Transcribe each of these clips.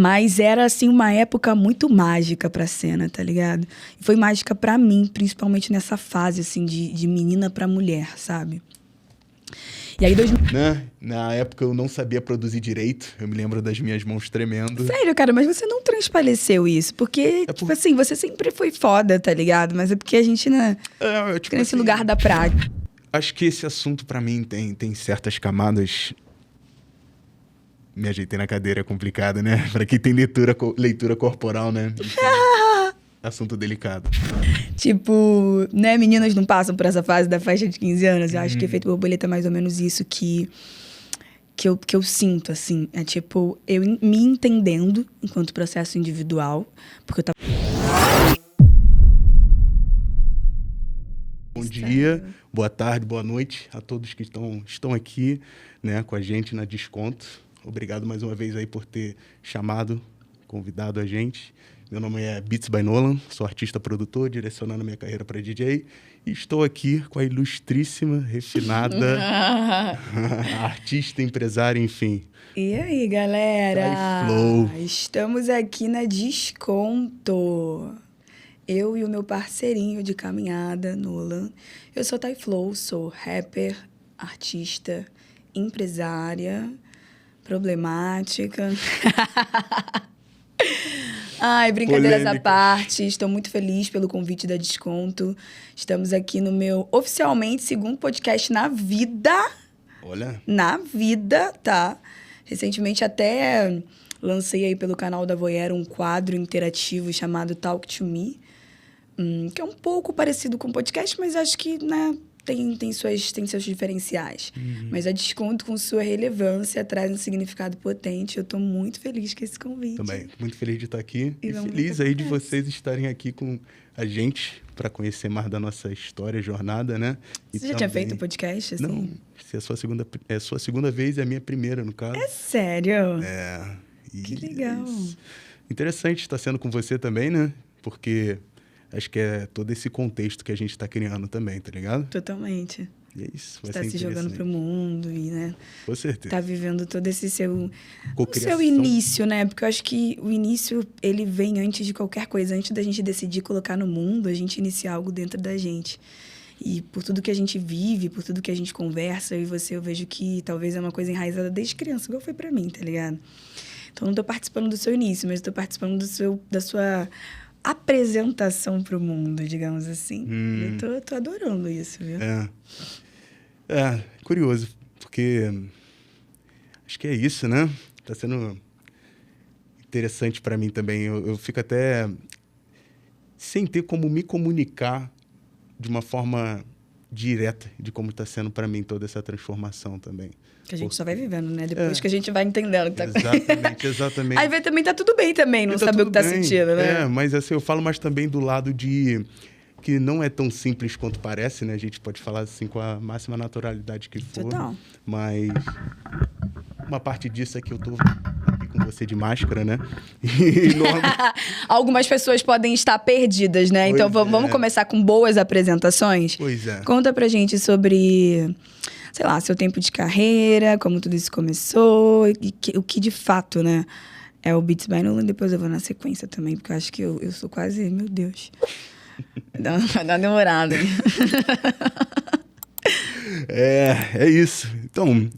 Mas era, assim, uma época muito mágica pra cena, tá ligado? E foi mágica pra mim, principalmente nessa fase, assim, de menina pra mulher, sabe? E aí, Né? Na época eu não sabia produzir direito. Eu me lembro das minhas mãos tremendo. Sério, cara, mas você não transpareceu isso. Porque, tipo assim, você sempre foi foda, tá ligado? Mas é porque a gente, né, fica nesse lugar da prática. Acho que esse assunto, pra mim, tem certas camadas. Me ajeitei na cadeira, é complicado, né? Pra quem tem leitura corporal, né? Assunto delicado. Tipo, né, meninas não passam por essa fase da faixa de 15 anos. Eu acho que Efeito Borboleta é mais ou menos isso que eu sinto, assim. É tipo, eu me entendendo enquanto processo individual. Porque eu tava... Bom dia, boa tarde, boa noite a todos que estão aqui, né, com a gente na Desconto. Obrigado mais uma vez aí por ter convidado a gente. Meu nome é Beats by Nolan, sou artista produtor, direcionando minha carreira para DJ. E estou aqui com a ilustríssima, refinada, artista, empresária, enfim. E aí, galera? Flow. Estamos aqui na Desconto. Eu e o meu parceirinho de caminhada, Nolan. Eu sou Thay Flow, sou rapper, artista, empresária, problemática. Ai, brincadeiras à parte. Estou muito feliz pelo convite da Desconto. Estamos aqui no meu, oficialmente, segundo podcast na vida. Olha. Na vida, tá? Recentemente até lancei aí pelo canal da Voyeur um quadro interativo chamado Talk to Me, que é um pouco parecido com podcast, mas acho que, né, tem seus diferenciais. Mas a Desconto, com sua relevância, traz um significado potente. Eu tô muito feliz com esse convite. Também, muito feliz de estar aqui. E feliz aí de vocês estarem aqui com a gente para conhecer mais da nossa história, jornada, né? Você já tinha feito podcast, assim? Não, se é a sua segunda vez, é a minha primeira, no caso. É sério? É. Que legal. Interessante estar sendo com você também, né? Porque acho que é todo esse contexto que a gente está criando também, tá ligado? Totalmente. E é isso. Você tá se jogando pro mundo e, né? Com certeza. Tá vivendo todo esse seu início, né? Porque eu acho que o início, ele vem antes de qualquer coisa. Antes da gente decidir colocar no mundo, a gente inicia algo dentro da gente. E por tudo que a gente vive, por tudo que a gente conversa, eu e você, eu vejo que talvez é uma coisa enraizada desde criança, igual foi pra mim, tá ligado? Então, eu não tô participando do seu início, mas tô participando da sua apresentação pro mundo, digamos assim. Eu tô adorando isso, viu? Curioso, porque acho que é isso, né? Tá sendo interessante para mim também. Eu fico até sem ter como me comunicar de uma forma direta de como está sendo para mim toda essa transformação também. Que a gente só vai vivendo, né? Depois que a gente vai entendendo o que tá Exatamente. Aí também tá tudo bem também, não saber o que tá sentindo, né? Mas assim, eu falo mais também do lado de que não é tão simples quanto parece, né? A gente pode falar assim com a máxima naturalidade que for. Total. Mas uma parte disso é que eu tô aqui com você de máscara, né? Algumas pessoas podem estar perdidas, né? Então vamos começar com boas apresentações? Pois é. Conta pra gente sobre, sei lá, seu tempo de carreira, como tudo isso começou, o que de fato, né, é o Beats by Nolan. Depois eu vou na sequência também, porque eu acho que eu sou quase, meu Deus, dá uma demorada. É isso. Então,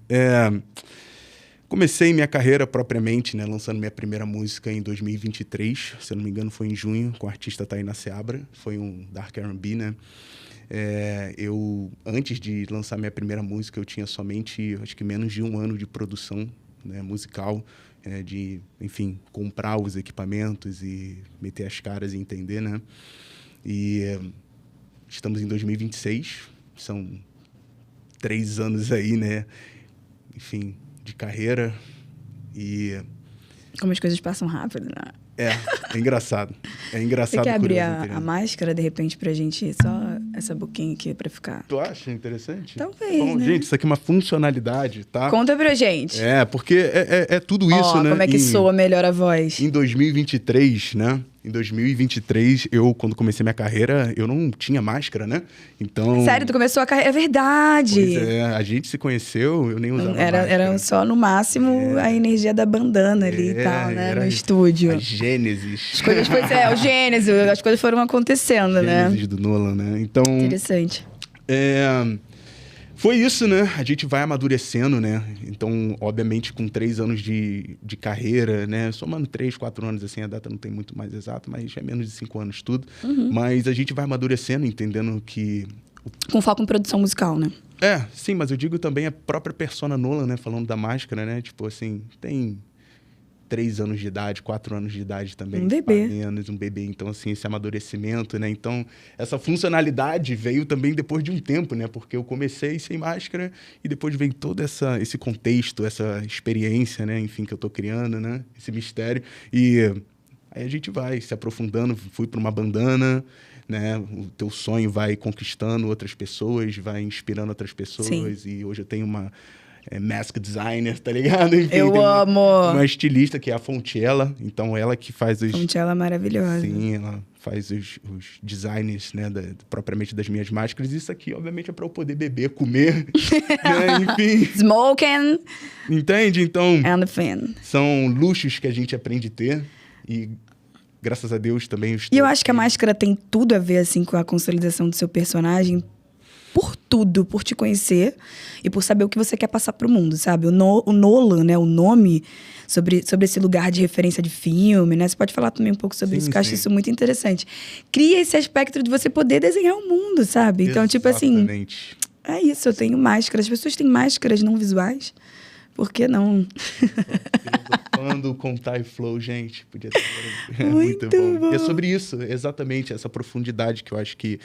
comecei minha carreira propriamente, né, lançando minha primeira música em 2023, se eu não me engano foi em junho, com a artista Tainá Seabra, foi um Dark R&B, né? Eu, antes de lançar minha primeira música, eu tinha somente, acho que menos de um ano de produção, né, musical, de, enfim, comprar os equipamentos e meter as caras e entender, né? E estamos em 2026, são 3 anos aí, né? Enfim, de carreira e... Como as coisas passam rápido, né? É engraçado. É engraçado. Você quer abrir a máscara, de repente, pra gente? Só essa boquinha aqui pra ficar... Tu acha interessante? Talvez, bom, né? Gente, isso aqui é uma funcionalidade, tá? Conta pra gente. Porque é tudo isso, né? Como é que soa melhor a voz? Em 2023, né? Em 2023, quando comecei minha carreira, eu não tinha máscara, né? Então... Sério, tu começou a carreira... É verdade! Pois é, a gente se conheceu, eu nem usava máscara. Era só, no máximo, a energia da bandana ali e tal, né? No estúdio. A Gênesis. As coisas o Gênesis, as coisas foram acontecendo, né? Gênesis do Nolan, né? Então... Interessante. Foi isso, né? A gente vai amadurecendo, né? Então, obviamente, com 3 anos de carreira, né? Somando 3, 4 anos, assim, a data não tem muito mais exato, mas é menos de 5 anos tudo. Mas a gente vai amadurecendo, entendendo que... Com foco em produção musical, né? Sim, mas eu digo também a própria persona Nolan, né? Falando da máscara, né? Tipo assim, tem 3 anos de idade, 4 anos de idade também. Um bebê. Um bebê. Então, assim, esse amadurecimento, né? Então, essa funcionalidade veio também depois de um tempo, né? Porque eu comecei sem máscara e depois veio todo esse contexto, essa experiência, né? Enfim, que eu tô criando, né? Esse mistério. E aí a gente vai se aprofundando. Fui para uma bandana, né? O teu sonho vai conquistando outras pessoas, vai inspirando outras pessoas. Sim. E hoje eu tenho uma... mask designer, tá ligado? Enfim, eu amo! Uma estilista que é a Fontiella, então ela que faz os... Fontiella é maravilhosa. Sim, ela faz os designs, né, propriamente das minhas máscaras. Isso aqui, obviamente, é para eu poder beber, comer, né? Enfim. Smoking. Entende? Então, and fan. São luxos que a gente aprende a ter e... Graças a Deus também... E eu acho que a máscara tem tudo a ver, assim, com a consolidação do seu personagem, por tudo, por te conhecer e por saber o que você quer passar pro mundo, sabe? O Nolan, né? O nome sobre esse lugar de referência de filme, né? Você pode falar também um pouco sobre isso, que eu acho isso muito interessante. Cria esse aspecto de você poder desenhar o mundo, sabe? Então, tipo assim... É isso, eu tenho máscaras. As pessoas têm máscaras não visuais. Por que não? Quando com Thai Flow, gente, podia ter... muito bom. E é sobre isso, exatamente, essa profundidade que eu acho que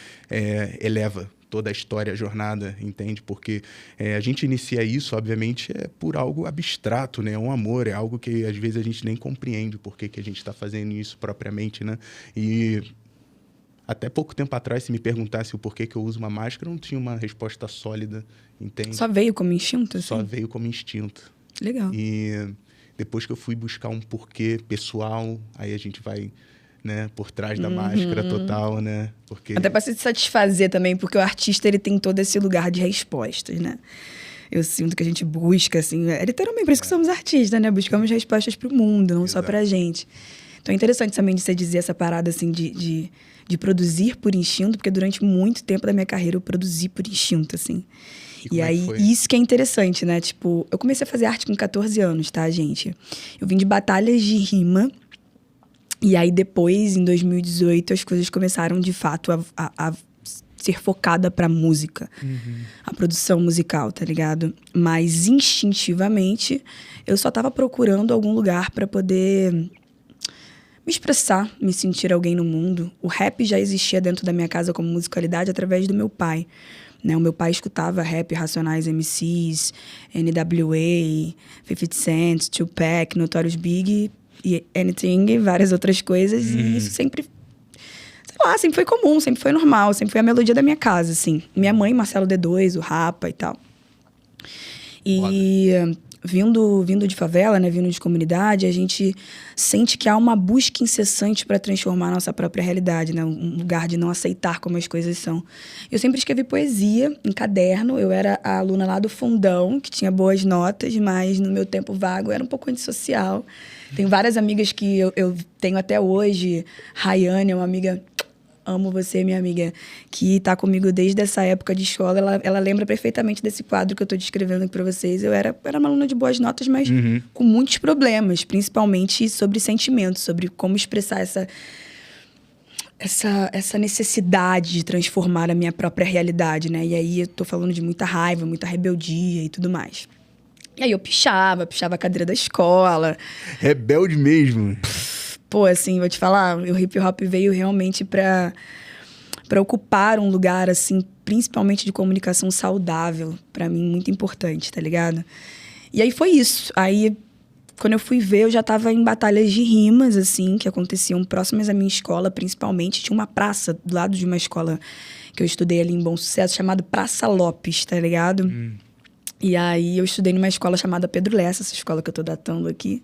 eleva toda a história, a jornada, entende? Porque a gente inicia isso, obviamente, por algo abstrato, né? É um amor, é algo que às vezes a gente nem compreende por que a gente está fazendo isso propriamente, né? E até pouco tempo atrás, se me perguntasse o porquê que eu uso uma máscara, eu não tinha uma resposta sólida, entende? Só veio como instinto? Assim? Só veio como instinto. Legal. E depois que eu fui buscar um porquê pessoal, aí a gente vai... né, por trás da máscara total, né? Porque... Até para se satisfazer também, porque o artista, ele tem todo esse lugar de respostas, né? Eu sinto que a gente busca, assim... É literalmente por isso que somos artistas, né? Buscamos respostas para o mundo, não só para a gente. Então é interessante também de você dizer essa parada, assim, de produzir por instinto, porque durante muito tempo da minha carreira eu produzi por instinto, assim. E aí, isso que é interessante, né? Tipo, eu comecei a fazer arte com 14 anos, tá, gente? Eu vim de batalhas de rima. E aí, depois, em 2018, as coisas começaram, de fato, a ser focada pra música. A produção musical, tá ligado? Mas, instintivamente, eu só tava procurando algum lugar pra poder me expressar, me sentir alguém no mundo. O rap já existia dentro da minha casa como musicalidade através do meu pai. Né? O meu pai escutava rap, Racionais MCs, NWA, 50 Cent, Tupac, Notorious Big... e Anything, e várias outras coisas. E isso sempre, sei lá, sempre foi comum, sempre foi normal, sempre foi a melodia da minha casa, assim. Minha mãe, Marcelo D2, o Rapa e tal. E vindo de favela, né, vindo de comunidade, a gente sente que há uma busca incessante para transformar a nossa própria realidade, né? Um lugar de não aceitar como as coisas são. Eu sempre escrevi poesia em caderno, eu era a aluna lá do fundão, que tinha boas notas, mas no meu tempo vago eu era um pouco antissocial. Tenho várias amigas que eu tenho até hoje. Rayane é uma amiga... Amo você, minha amiga, que tá comigo desde essa época de escola. Ela lembra perfeitamente desse quadro que eu tô descrevendo aqui pra vocês. Eu era uma aluna de boas notas, mas com muitos problemas, principalmente sobre sentimentos, sobre como expressar essa necessidade de transformar a minha própria realidade, né? E aí eu tô falando de muita raiva, muita rebeldia e tudo mais. E aí eu pichava a cadeira da escola. Rebelde mesmo. Pô, assim, vou te falar, o hip hop veio realmente pra ocupar um lugar, assim, principalmente de comunicação saudável, pra mim, muito importante, tá ligado? E aí foi isso. Aí, quando eu fui ver, eu já tava em batalhas de rimas, assim, que aconteciam próximas à minha escola, principalmente. Tinha uma praça do lado de uma escola que eu estudei ali em Bom Sucesso, chamada Praça Lopes, tá ligado? E aí eu estudei numa escola chamada Pedro Lessa, essa escola que eu tô datando aqui.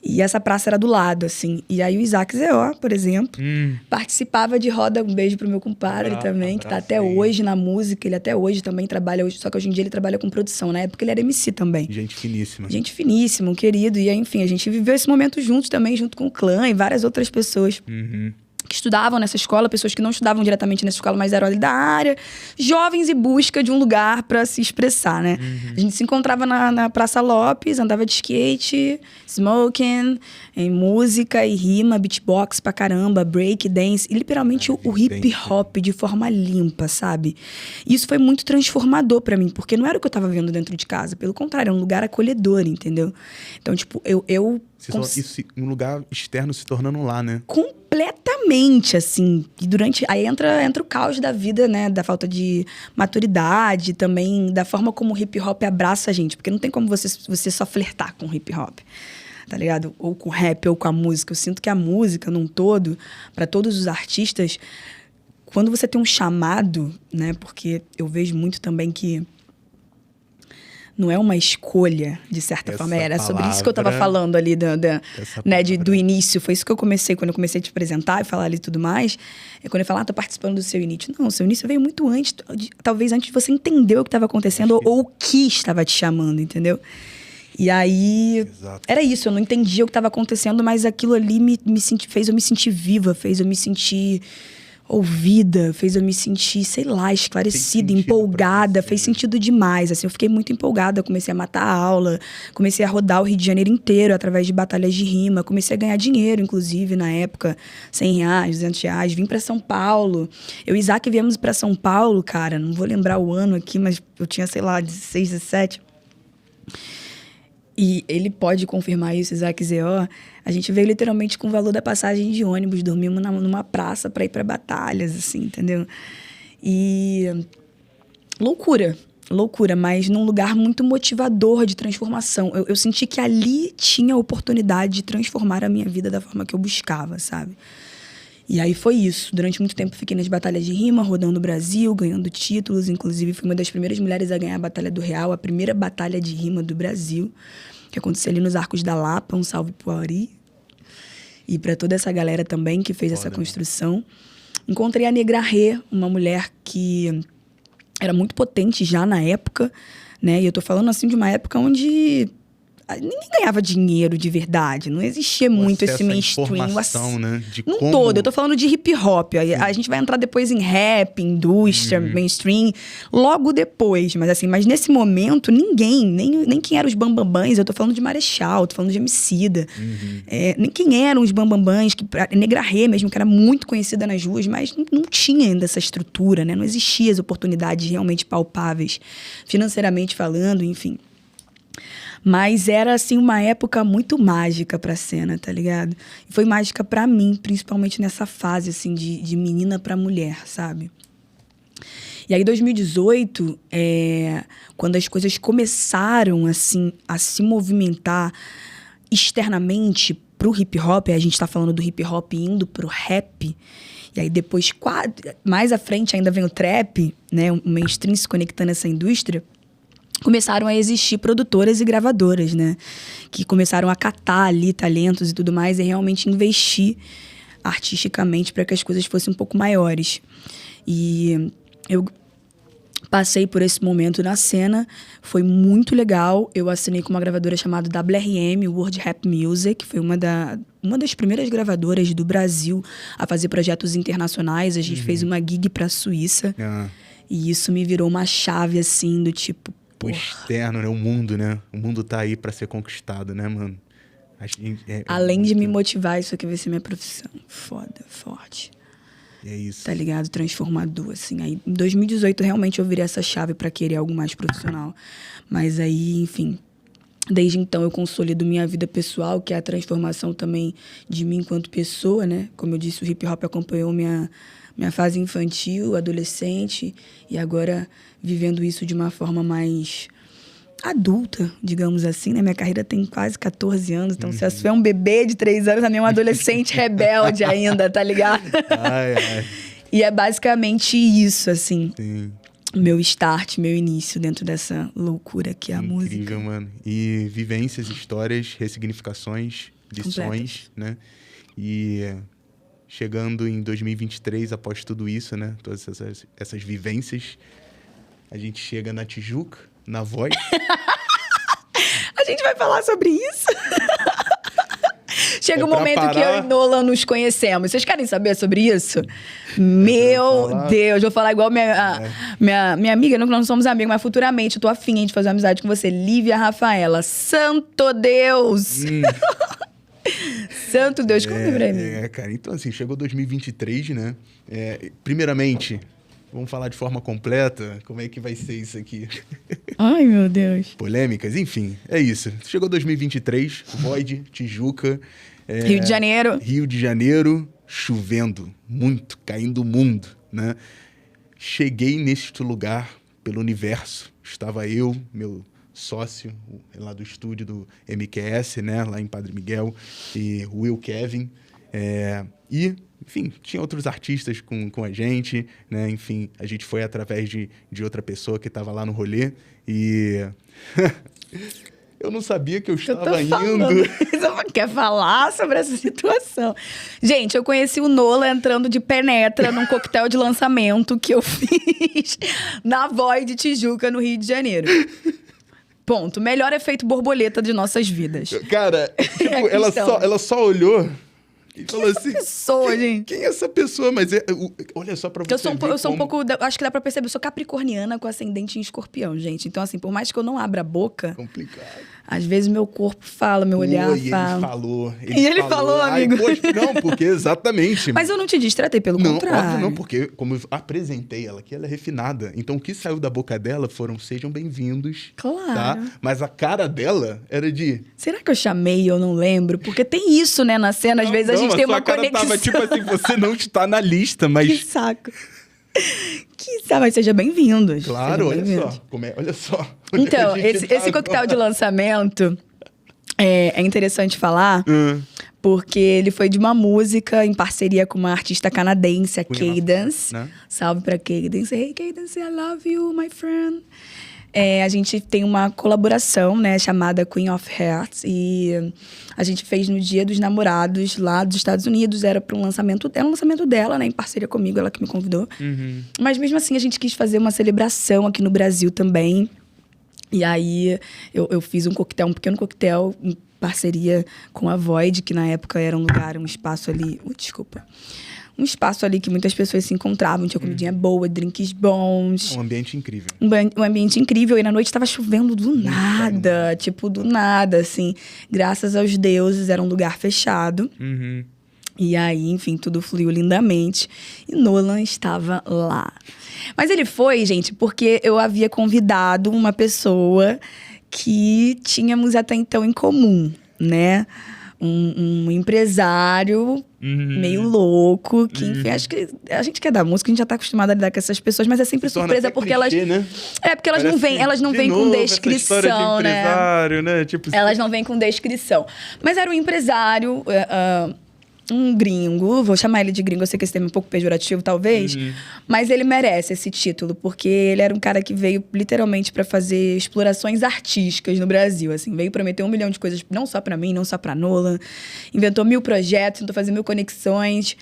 E essa praça era do lado, assim. E aí o Isaac Zeó, por exemplo, participava de roda. Um beijo pro meu compadre também, que tá até hoje na música. Ele até hoje também trabalha, só que hoje em dia ele trabalha com produção. Na época ele era MC também. Gente finíssima. Gente finíssima, um querido. E aí, enfim, a gente viveu esse momento juntos também, junto com o clã e várias outras pessoas. Que estudavam nessa escola, pessoas que não estudavam diretamente nessa escola, mas eram ali da área, jovens em busca de um lugar para se expressar, né? A gente se encontrava na Praça Lopes, andava de skate, smoking, em música e rima, beatbox pra caramba, break, dance, e literalmente o hip hop de forma limpa, sabe? E isso foi muito transformador para mim, porque não era o que eu tava vendo dentro de casa, pelo contrário, era um lugar acolhedor, entendeu? Então, tipo, Isso, um lugar externo se tornando lá, né? Completamente, assim. E aí entra o caos da vida, né? Da falta de maturidade, também da forma como o hip hop abraça a gente. Porque não tem como você só flertar com o hip hop, tá ligado? Ou com o rap, ou com a música. Eu sinto que a música, num todo, para todos os artistas, quando você tem um chamado, né? Porque eu vejo muito também que não é uma escolha, de certa forma. Era sobre isso que eu tava falando ali do início. Foi isso que eu comecei, quando eu comecei a te apresentar e falar ali e tudo mais. É quando eu falar, tô participando do seu início. Não, o seu início veio muito antes, talvez antes de você entender o que estava acontecendo ou o que estava te chamando, entendeu? E aí, era isso, eu não entendia o que estava acontecendo, mas aquilo ali fez eu me sentir viva, fez eu me sentir ouvida, fez eu me sentir, sei lá, esclarecida, empolgada, fez sentido demais, assim, eu fiquei muito empolgada, comecei a matar a aula, comecei a rodar o Rio de Janeiro inteiro através de batalhas de rima, comecei a ganhar dinheiro, inclusive, na época, R$100, R$200, vim pra São Paulo, eu e Isaac viemos pra São Paulo, cara, não vou lembrar o ano aqui, mas eu tinha, sei lá, 16, 17... E ele pode confirmar isso, Isaac Zeó. A gente veio literalmente com o valor da passagem de ônibus. Dormimos numa praça para ir para batalhas, assim, entendeu? E loucura, mas num lugar muito motivador de transformação. Eu senti que ali tinha a oportunidade de transformar a minha vida da forma que eu buscava, sabe? E aí foi isso. Durante muito tempo fiquei nas batalhas de rima, rodando o Brasil, ganhando títulos. Inclusive, fui uma das primeiras mulheres a ganhar a Batalha do Real, a primeira batalha de rima do Brasil, que aconteceu ali nos Arcos da Lapa. Um salve pro Auri. E para toda essa galera também que fez essa construção. Encontrei a Negra Rê, uma mulher que era muito potente já na época, né? E eu tô falando assim de uma época onde ninguém ganhava dinheiro de verdade. Não existia muito esse mainstream. Né? Num todo. Eu tô falando de hip hop. A gente vai entrar depois em rap, indústria, mainstream, logo depois. Mas nesse momento, ninguém, nem quem eram os bambambãs. Eu tô falando de Marechal, tô falando de Emicida. Nem quem eram os bambambãs. Negra Rê mesmo, que era muito conhecida nas ruas, mas não tinha ainda essa estrutura, né? Não existiam as oportunidades realmente palpáveis, financeiramente falando, enfim. Mas era, assim, uma época muito mágica pra cena, tá ligado? E foi mágica pra mim, principalmente nessa fase, assim, de menina pra mulher, sabe? E aí, 2018, quando as coisas começaram, assim, a se movimentar externamente pro hip-hop, a gente tá falando do hip-hop indo pro rap, e aí depois, mais à frente ainda vem o trap, né? O mainstream se conectando a essa indústria. Começaram a existir produtoras e gravadoras, né? Que começaram a catar ali talentos e tudo mais e realmente investir artisticamente para que as coisas fossem um pouco maiores. E eu passei por esse momento na cena, foi muito legal. Eu assinei com uma gravadora chamada WRM, World Rap Music, foi uma das primeiras gravadoras do Brasil a fazer projetos internacionais. A gente fez uma gig para a Suíça. E isso me virou uma chave, assim, do tipo... O externo, né? O mundo, né? O mundo tá aí pra ser conquistado, né, mano? Além de me motivar, isso aqui vai ser minha profissão. Foda, forte. É isso. Tá ligado? Transformador, assim. Aí, em 2018, realmente eu virei essa chave pra querer algo mais profissional. Mas aí, enfim... Desde então, eu consolido minha vida pessoal, que é a transformação também de mim enquanto pessoa, né? Como eu disse, o hip-hop acompanhou minha fase infantil, adolescente, e agora vivendo isso de uma forma mais adulta, digamos assim, né? Minha carreira tem quase 14 anos, então se a sua é um bebê de 3 anos, a minha é uma adolescente rebelde ainda, tá ligado? E é basicamente isso, assim. Sim. Meu start, meu início dentro dessa loucura que é a música. Incrível, mano. E vivências, histórias, ressignificações lições, né? E chegando em 2023, após tudo isso, né? Todas essas vivências, a gente chega na Tijuca, na Void. A gente vai falar sobre isso? Chega um momento que eu e Nolan nos conhecemos. Vocês querem saber sobre isso? Meu Deus, vou falar igual minha amiga. Não somos amigos, mas futuramente eu tô afim de fazer uma amizade com você. Lívia Rafaela. Santo Deus! Santo Deus, conta pra mim. Cara, então assim, chegou 2023, né? Primeiramente, vamos falar de forma completa. Como é que vai ser isso aqui? Ai, meu Deus. Polêmicas, enfim, é isso. Chegou 2023, Void, Tijuca. Rio de Janeiro. Rio de Janeiro, chovendo muito, caindo o mundo, né? Cheguei neste lugar pelo universo. Estava eu, meu sócio, lá do estúdio do MQS, né? Lá em Padre Miguel, e o Will Kevin. E, enfim, tinha outros artistas com a gente, né? Enfim, a gente foi através de outra pessoa que estava lá no rolê. E... eu não sabia que eu estava indo. Você quer falar sobre essa situação? Gente, eu conheci o Nola entrando de penetra num coquetel de lançamento que eu fiz na Void Tijuca, no Rio de Janeiro. Ponto. Melhor efeito borboleta de nossas vidas. Cara, tipo, ela só olhou e falou assim... pessoa, gente? Quem é essa pessoa? Mas olha só pra você eu sou um pouco... Acho que dá pra perceber. Eu sou capricorniana com ascendente em escorpião, gente. Então, assim, por mais que eu não abra a boca... Complicado. Às vezes meu corpo fala, meu olhar fala. Ele falou, amigo. Poxa, não, porque exatamente. Mas eu não te distratei, pelo contrário. Óbvio não, porque como eu apresentei ela aqui, ela é refinada. Então o que saiu da boca dela foram sejam bem-vindos. Claro. Tá? Mas a cara dela era de... Será que eu chamei e eu não lembro? Porque tem isso, né, na cena. Às vezes a gente tem uma conexão. Tava tipo assim, você não está na lista, mas... Que saco. Mas seja bem-vindos. Claro, olha só. Então, esse coquetel de lançamento é interessante falar, porque ele foi de uma música em parceria com uma artista canadense, a Cadence. Né? Salve pra Cadence. Hey, Cadence, I love you, my friend. A gente tem uma colaboração, né, chamada Queen of Hearts, e a gente fez no Dia dos Namorados lá dos Estados Unidos. Era um lançamento dela, né, em parceria comigo, ela que me convidou. Uhum. Mas mesmo assim a gente quis fazer uma celebração aqui no Brasil também. E aí eu fiz um pequeno coquetel em parceria com a Void, que na época era um espaço ali... Um espaço ali que muitas pessoas se encontravam. Tinha comidinha boa, drinks bons. Um ambiente incrível. Um ambiente incrível. E na noite estava chovendo do nada. Tipo, do nada, assim. Graças aos deuses, era um lugar fechado. Uhum. E aí, enfim, tudo fluiu lindamente. E Nolan estava lá. Mas ele foi, gente, porque eu havia convidado uma pessoa que tínhamos até então em comum, né? Um empresário meio louco, que, enfim, acho que a gente que é da música, a gente já tá acostumado a lidar com essas pessoas, mas é sempre surpresa porque clichê, elas... Né? Porque elas não vêm com descrição, de empresário, né? Tipo, elas não vêm com descrição. Mas era um empresário... um gringo, vou chamar ele de gringo, eu sei que esse termo é um pouco pejorativo, talvez, mas ele merece esse título, porque ele era um cara que veio literalmente para fazer explorações artísticas no Brasil, assim, veio prometer 1 milhão de coisas, não só para mim, não só para Nolan, inventou 1000 projetos, tentou fazer 1000 conexões,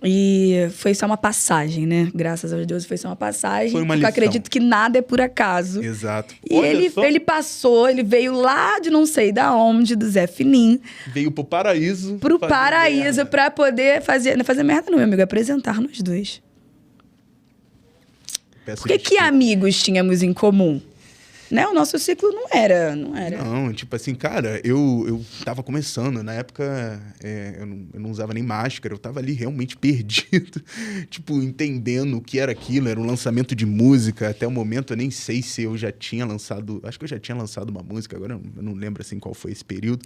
e foi só uma passagem, né? Graças aos deuses, foi só uma passagem. Foi uma lição. lição. Eu acredito que nada é por acaso. Exato. E ele passou, ele veio lá de não sei da onde, do Zé Fininho. Veio pro paraíso. Pro paraíso, pra poder fazer... Não fazer merda não, meu amigo, apresentar nós dois. Por que amigos tínhamos em comum? Né? O nosso ciclo não era. Não, tipo assim, cara, eu tava começando. Na época, eu não usava nem máscara. Eu tava ali realmente perdido. Tipo, entendendo o que era aquilo. Era um lançamento de música. Até o momento, eu nem sei se eu já tinha lançado... Acho que eu já tinha lançado uma música. Agora, eu não lembro, assim, qual foi esse período.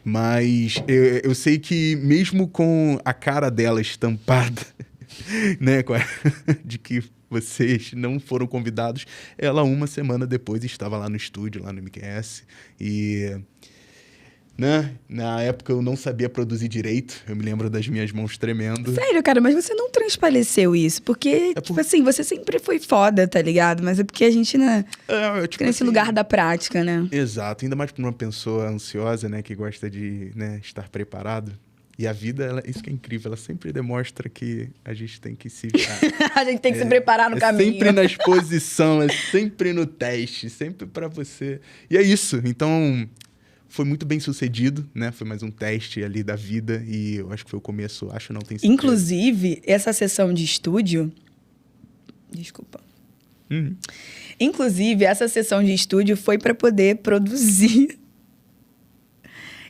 Mas eu sei que mesmo com a cara dela estampada, né? De que... vocês não foram convidados. Ela, 1 semana depois, estava lá no estúdio, lá no MQS. E né? Na época eu não sabia produzir direito. Eu me lembro das minhas mãos tremendo. Sério, cara, mas você não transpareceu isso. Porque, tipo assim, você sempre foi foda, tá ligado? Mas é porque a gente, né? Tipo nesse lugar da prática, né? Exato. Ainda mais pra uma pessoa ansiosa, né? Que gosta de, né, estar preparado. E a vida, isso que é incrível, ela sempre demonstra que a gente tem que se virar. A gente tem que se preparar no caminho. Sempre na exposição, é sempre no teste, sempre pra você. E é isso. Então, foi muito bem sucedido, né? Foi mais um teste ali da vida e eu acho que foi o começo, não tenho certeza. Inclusive, essa sessão de estúdio... Desculpa. Inclusive, essa sessão de estúdio foi para poder produzir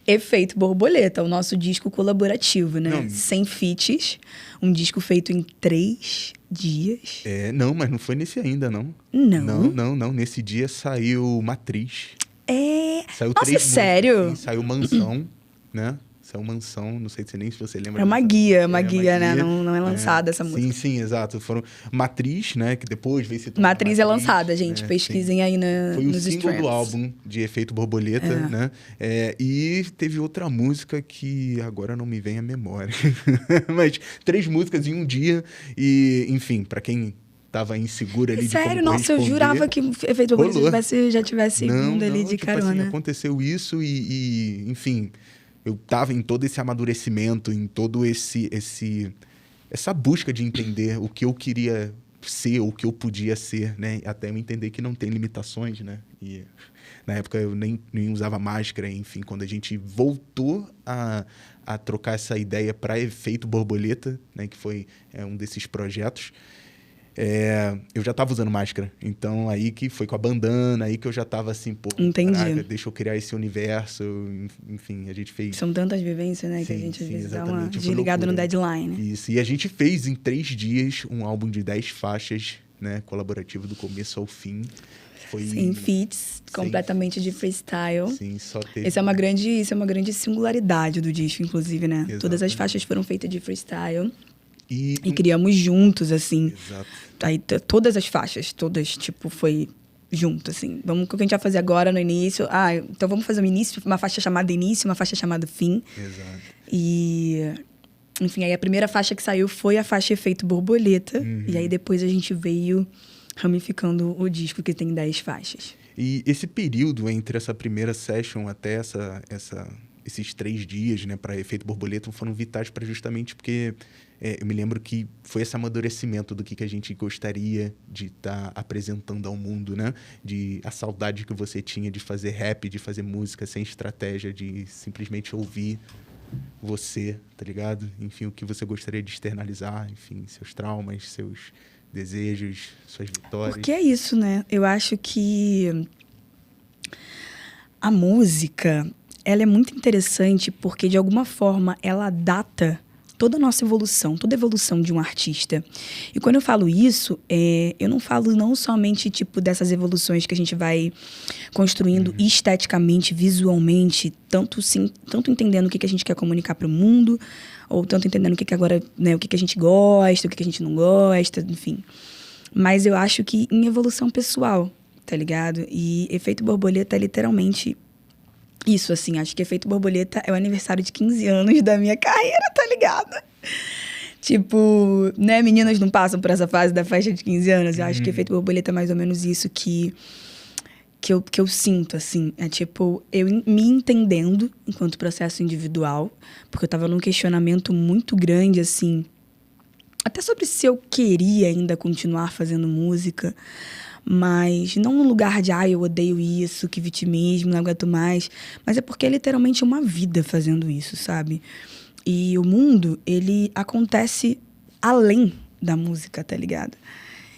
Efeito Borboleta, o nosso disco colaborativo, né? Não. Sem feats, um disco feito em 3 dias. Não, mas não foi nesse ainda, não. Não? Não. Nesse dia saiu Matriz. Saiu Nossa, 3 sério? músicas, saiu Mansão, né? Saiu Mansão, não sei nem se você lembra. É uma guia, né? Não é lançada essa música. Sim, exato. Foram Matriz, né? Que depois veio se tornar Matriz é lançada, gente. Pesquisem aí Foi nos o single streams. do álbum de Efeito Borboleta, né? E teve outra música que agora não me vem à memória. Mas 3 músicas em um dia. E, enfim, pra quem tava inseguro ali de como Sério? Nossa, eu jurava que Efeito Borboleta já tivesse vindo ali de carona. Assim, aconteceu isso e enfim... Eu estava em todo esse amadurecimento, em todo essa busca de entender o que eu queria ser, o que eu podia ser, né? Até eu entender que não tem limitações, né? E na época eu nem usava máscara, enfim. Quando a gente voltou a trocar essa ideia para Efeito Borboleta, né? Que foi um desses projetos, eu já estava usando máscara. Então, aí que foi com a bandana, aí que eu já estava assim, pô, entendi. Caraca, deixa eu criar esse universo. Enfim, a gente fez... São tantas vivências, né? Que a gente às vezes dá uma desligada no deadline. Isso, e a gente fez em 3 dias um álbum de 10 faixas, né? Colaborativo do começo ao fim. Sem feats, completamente de freestyle. Sim, só teve... Isso é uma grande singularidade do disco, inclusive, né? Exatamente. Todas as faixas foram feitas de freestyle. E criamos juntos, assim. Exato. Aí, todas as faixas, tipo, foi junto, assim. O que a gente vai fazer agora no início? Então vamos fazer um início, uma faixa chamada início, uma faixa chamada fim. Exato. E... Enfim, aí a primeira faixa que saiu foi a faixa Efeito Borboleta. E aí depois a gente veio ramificando o disco, que tem 10 faixas. E esse período entre essa primeira session até esses 3 dias, né, para Efeito Borboleta, foram vitais para justamente porque eu me lembro que foi esse amadurecimento do que a gente gostaria de estar apresentando ao mundo, né? A saudade que você tinha de fazer rap, de fazer música sem estratégia, de simplesmente ouvir você, tá ligado? Enfim, o que você gostaria de externalizar, enfim, seus traumas, seus desejos, suas vitórias. Porque é isso, né? Eu acho que a música, ela é muito interessante porque, de alguma forma, ela data toda a nossa evolução, toda a evolução de um artista. E quando eu falo isso, eu não falo não somente tipo dessas evoluções que a gente vai construindo esteticamente, visualmente, tanto entendendo o que a gente quer comunicar para o mundo, ou tanto entendendo o que agora, né, o que a gente gosta, o que a gente não gosta, enfim. Mas eu acho que em evolução pessoal, tá ligado? E Efeito Borboleta é literalmente isso, assim. Acho que Efeito Borboleta é o aniversário de 15 anos da minha carreira, tá ligado? Tipo, né? Meninas não passam por essa fase da festa de 15 anos. Eu acho que Efeito Borboleta é mais ou menos isso que eu sinto, assim. É tipo, eu me entendendo enquanto processo individual, porque eu tava num questionamento muito grande, assim, até sobre se eu queria ainda continuar fazendo música, mas não no lugar de, eu odeio isso, que vitimismo, não aguento mais. Mas é porque é literalmente uma vida fazendo isso, sabe? E o mundo, ele acontece além da música, tá ligado?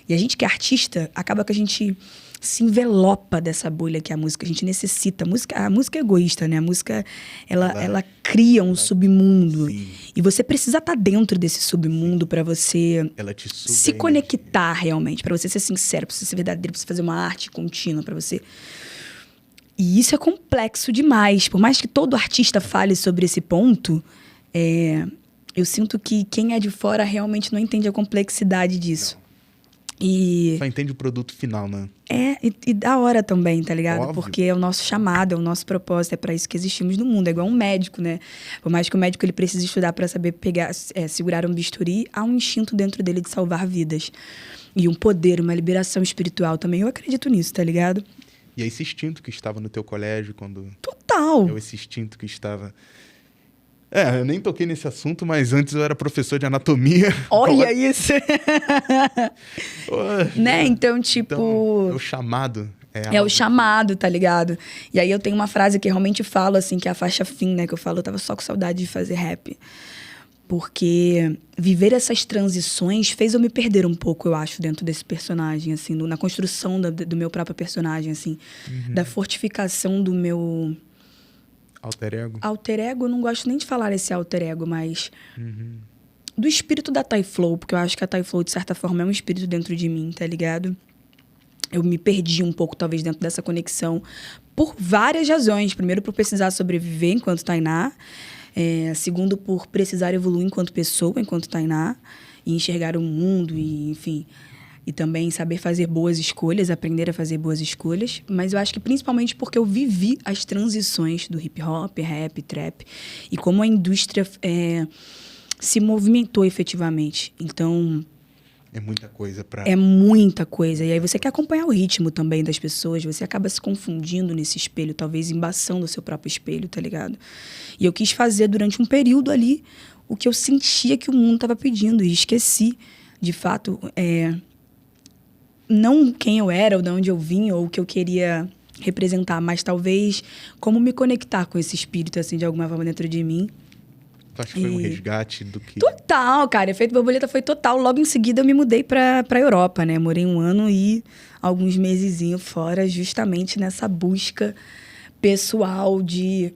E a gente que é artista, acaba que a gente se envelopa dessa bolha que é a música. A gente necessita. A música é egoísta, né? A música, ela cria um submundo. Sim. E você precisa estar dentro desse submundo para você se conectar realmente, para você ser sincero, para você ser verdadeiro, para você fazer uma arte contínua, para você... E isso é complexo demais. Por mais que todo artista fale sobre esse ponto, eu sinto que quem é de fora realmente não entende a complexidade disso. Não. E só entende o produto final, né? E da hora também, tá ligado? Óbvio. Porque é o nosso chamado, é o nosso propósito, é pra isso que existimos no mundo. É igual um médico, né? Por mais que o médico ele precise estudar pra saber pegar, segurar um bisturi, há um instinto dentro dele de salvar vidas. E um poder, uma liberação espiritual também. Eu acredito nisso, tá ligado? E é esse instinto que estava no teu colégio quando... Total! É esse instinto que estava... eu nem toquei nesse assunto, mas antes eu era professor de anatomia. Olha isso! Né? Então, tipo... Então, é o chamado. É o chamado, tá ligado? E aí eu tenho uma frase que eu realmente falo, assim, que é a faixa fim, né? Que eu falo, eu tava só com saudade de fazer rap. Porque viver essas transições fez eu me perder um pouco, eu acho, dentro desse personagem, assim, na construção do meu próprio personagem, assim. Da fortificação do meu... Alter ego? Alter ego, eu não gosto nem de falar esse alter ego, mas... Do espírito da Thay Flow, porque eu acho que a Thay Flow, de certa forma, é um espírito dentro de mim, tá ligado? Eu me perdi um pouco, talvez, dentro dessa conexão, por várias razões. Primeiro, por precisar sobreviver enquanto Tainá. Segundo, por precisar evoluir enquanto pessoa, enquanto Tainá. E enxergar o mundo, e, enfim... E também saber fazer boas escolhas, aprender a fazer boas escolhas. Mas eu acho que principalmente porque eu vivi as transições do hip-hop, rap, trap. E como a indústria se movimentou efetivamente. Então... É muita coisa pra... É muita coisa. E aí você quer acompanhar o ritmo também das pessoas. Você acaba se confundindo nesse espelho, talvez embaçando o seu próprio espelho, tá ligado? E eu quis fazer durante um período ali o que eu sentia que o mundo estava pedindo. E esqueci, de fato... Não quem eu era, ou de onde eu vim, ou o que eu queria representar, mas talvez como me conectar com esse espírito, assim, de alguma forma dentro de mim. Tu acha que foi um resgate do que... Total, cara. Efeito borboleta foi total. Logo em seguida eu me mudei pra Europa, né? Morei 1 ano e alguns mesezinhos fora, justamente nessa busca pessoal de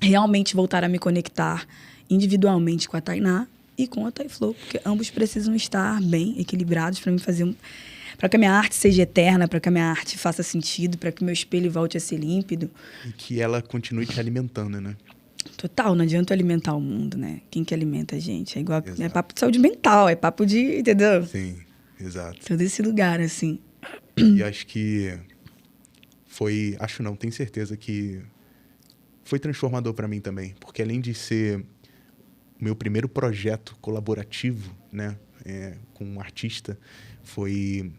realmente voltar a me conectar individualmente com a Tainá e com a Thay Flow, porque ambos precisam estar bem equilibrados para me fazer para que a minha arte seja eterna, para que a minha arte faça sentido, para que o meu espelho volte a ser límpido. E que ela continue te alimentando, né? Total, não adianta eu alimentar o mundo, né? Quem que alimenta a gente? É igual, é papo de saúde mental, é papo de, entendeu? Sim, exato. Todo esse lugar, assim. E acho que tenho certeza que foi transformador para mim também, porque além de ser o meu primeiro projeto colaborativo, né, com um artista, foi...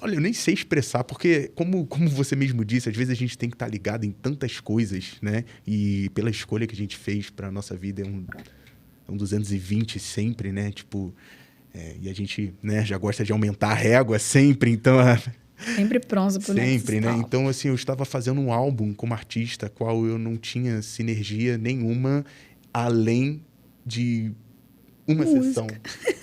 Olha, eu nem sei expressar, porque como você mesmo disse, às vezes a gente tem que estar ligado em tantas coisas, né? E pela escolha que a gente fez para a nossa vida, é um 220 sempre, né? Tipo, e a gente, né, já gosta de aumentar a régua sempre, então... Sempre pronto pro sempre, né? Então, assim, eu estava fazendo um álbum como artista, qual eu não tinha sinergia nenhuma, além de uma sessão.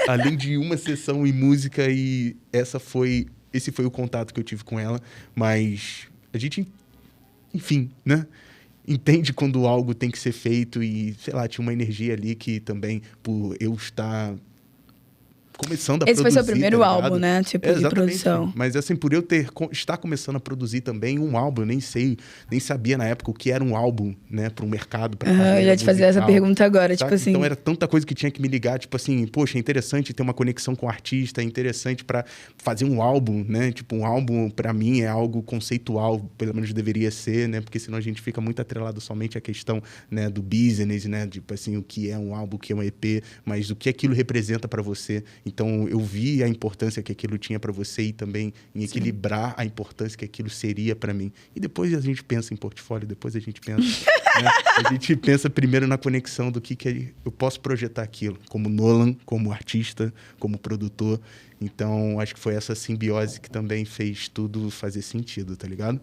Além de uma sessão e música, e esse foi o contato que eu tive com ela. Mas a gente, enfim, né? Entende quando algo tem que ser feito e, sei lá, tinha uma energia ali que também, por eu estar começando a produzir... Esse foi seu primeiro álbum, né? Tipo, de produção. Mas, assim, por eu estar começando a produzir também um álbum, eu nem sabia na época o que era um álbum, né? Para um mercado, para eu ia te fazer essa pergunta agora, sabe? Tipo assim... Então, era tanta coisa que tinha que me ligar, tipo assim, poxa, é interessante ter uma conexão com o artista, é interessante para fazer um álbum, né? Tipo, um álbum, para mim, é algo conceitual, pelo menos deveria ser, né? Porque senão a gente fica muito atrelado somente à questão, né, do business, né? Tipo assim, o que é um álbum, o que é um EP, mas o que aquilo representa para você. Então, eu vi a importância que aquilo tinha para você e também em equilibrar a importância que aquilo seria para mim. E depois a gente pensa em portfólio, depois a gente pensa... né? A gente pensa primeiro na conexão do que eu posso projetar aquilo, como Nolan, como artista, como produtor. Então, acho que foi essa simbiose que também fez tudo fazer sentido, tá ligado?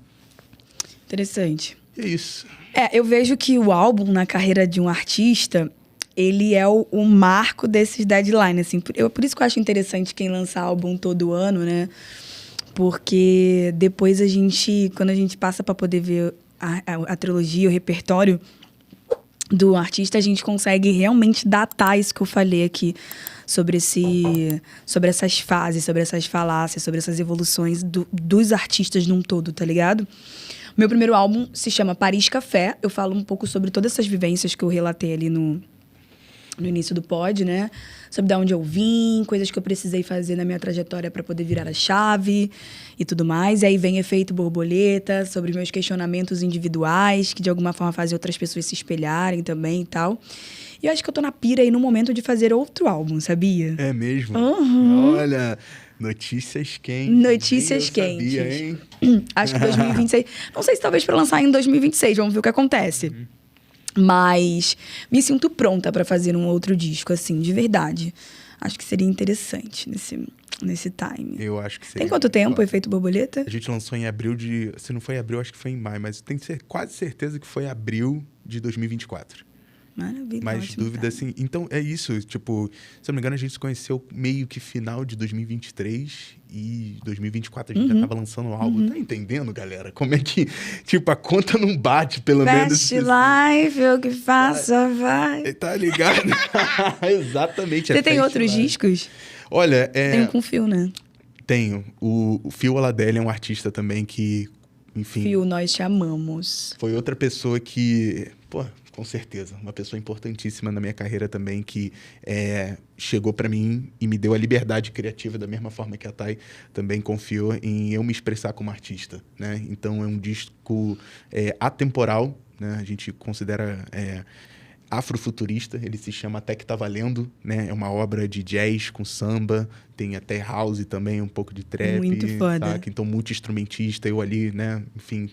Interessante. É isso. Eu vejo que o álbum na carreira de um artista... ele é o marco desses deadlines, assim. Por isso que eu acho interessante quem lança álbum todo ano, né? Porque depois quando a gente passa para poder ver a trilogia, o repertório do artista, a gente consegue realmente datar isso que eu falei aqui sobre essas fases, sobre essas falácias, sobre essas evoluções dos artistas num todo, tá ligado? Meu primeiro álbum se chama Paris Café. Eu falo um pouco sobre todas essas vivências que eu relatei ali no início do pod, né? Sobre de onde eu vim, coisas que eu precisei fazer na minha trajetória para poder virar a chave e tudo mais. E aí vem Efeito Borboleta, sobre meus questionamentos individuais, que de alguma forma fazem outras pessoas se espelharem também e tal. E eu acho que eu tô na pira aí no momento de fazer outro álbum, sabia? É mesmo? Uhum. Olha, notícias quentes. Notícias quentes. Sabia, hein? Acho que 2026... Não sei se talvez para lançar em 2026, vamos ver o que acontece. Mas me sinto pronta para fazer um outro disco, assim, de verdade. Acho que seria interessante nesse time. Eu acho que seria. Tem quanto tempo o Efeito Borboleta? A gente lançou em abril de... Se não foi em abril, acho que foi em maio. Mas tenho quase certeza que foi abril de 2024. Maravilha. Mais dúvida, assim. Então, é isso. Tipo, se eu não me engano, a gente se conheceu meio que final de 2023 e 2024 a gente já tava lançando o álbum. Tá entendendo, galera? Como é que, tipo, a conta não bate, pelo menos. Best Life, eu que faço, vai. Tá ligado? Exatamente. Você tem outros discos? Olha, Tem um com o Phil, né? Tenho. O Phil Aladelli é um artista também que, enfim... Phil, nós te amamos. Foi outra pessoa que... Pô, com certeza. Uma pessoa importantíssima na minha carreira também, que chegou pra mim e me deu a liberdade criativa da mesma forma que a Thay também confiou em eu me expressar como artista, né? Então, é um disco atemporal, né? A gente considera... afrofuturista, ele se chama Até Que Tá Valendo, né? É uma obra de jazz com samba, tem até house também, um pouco de trap. Muito foda. Saca? Então, multi-instrumentista, eu ali, né? Enfim,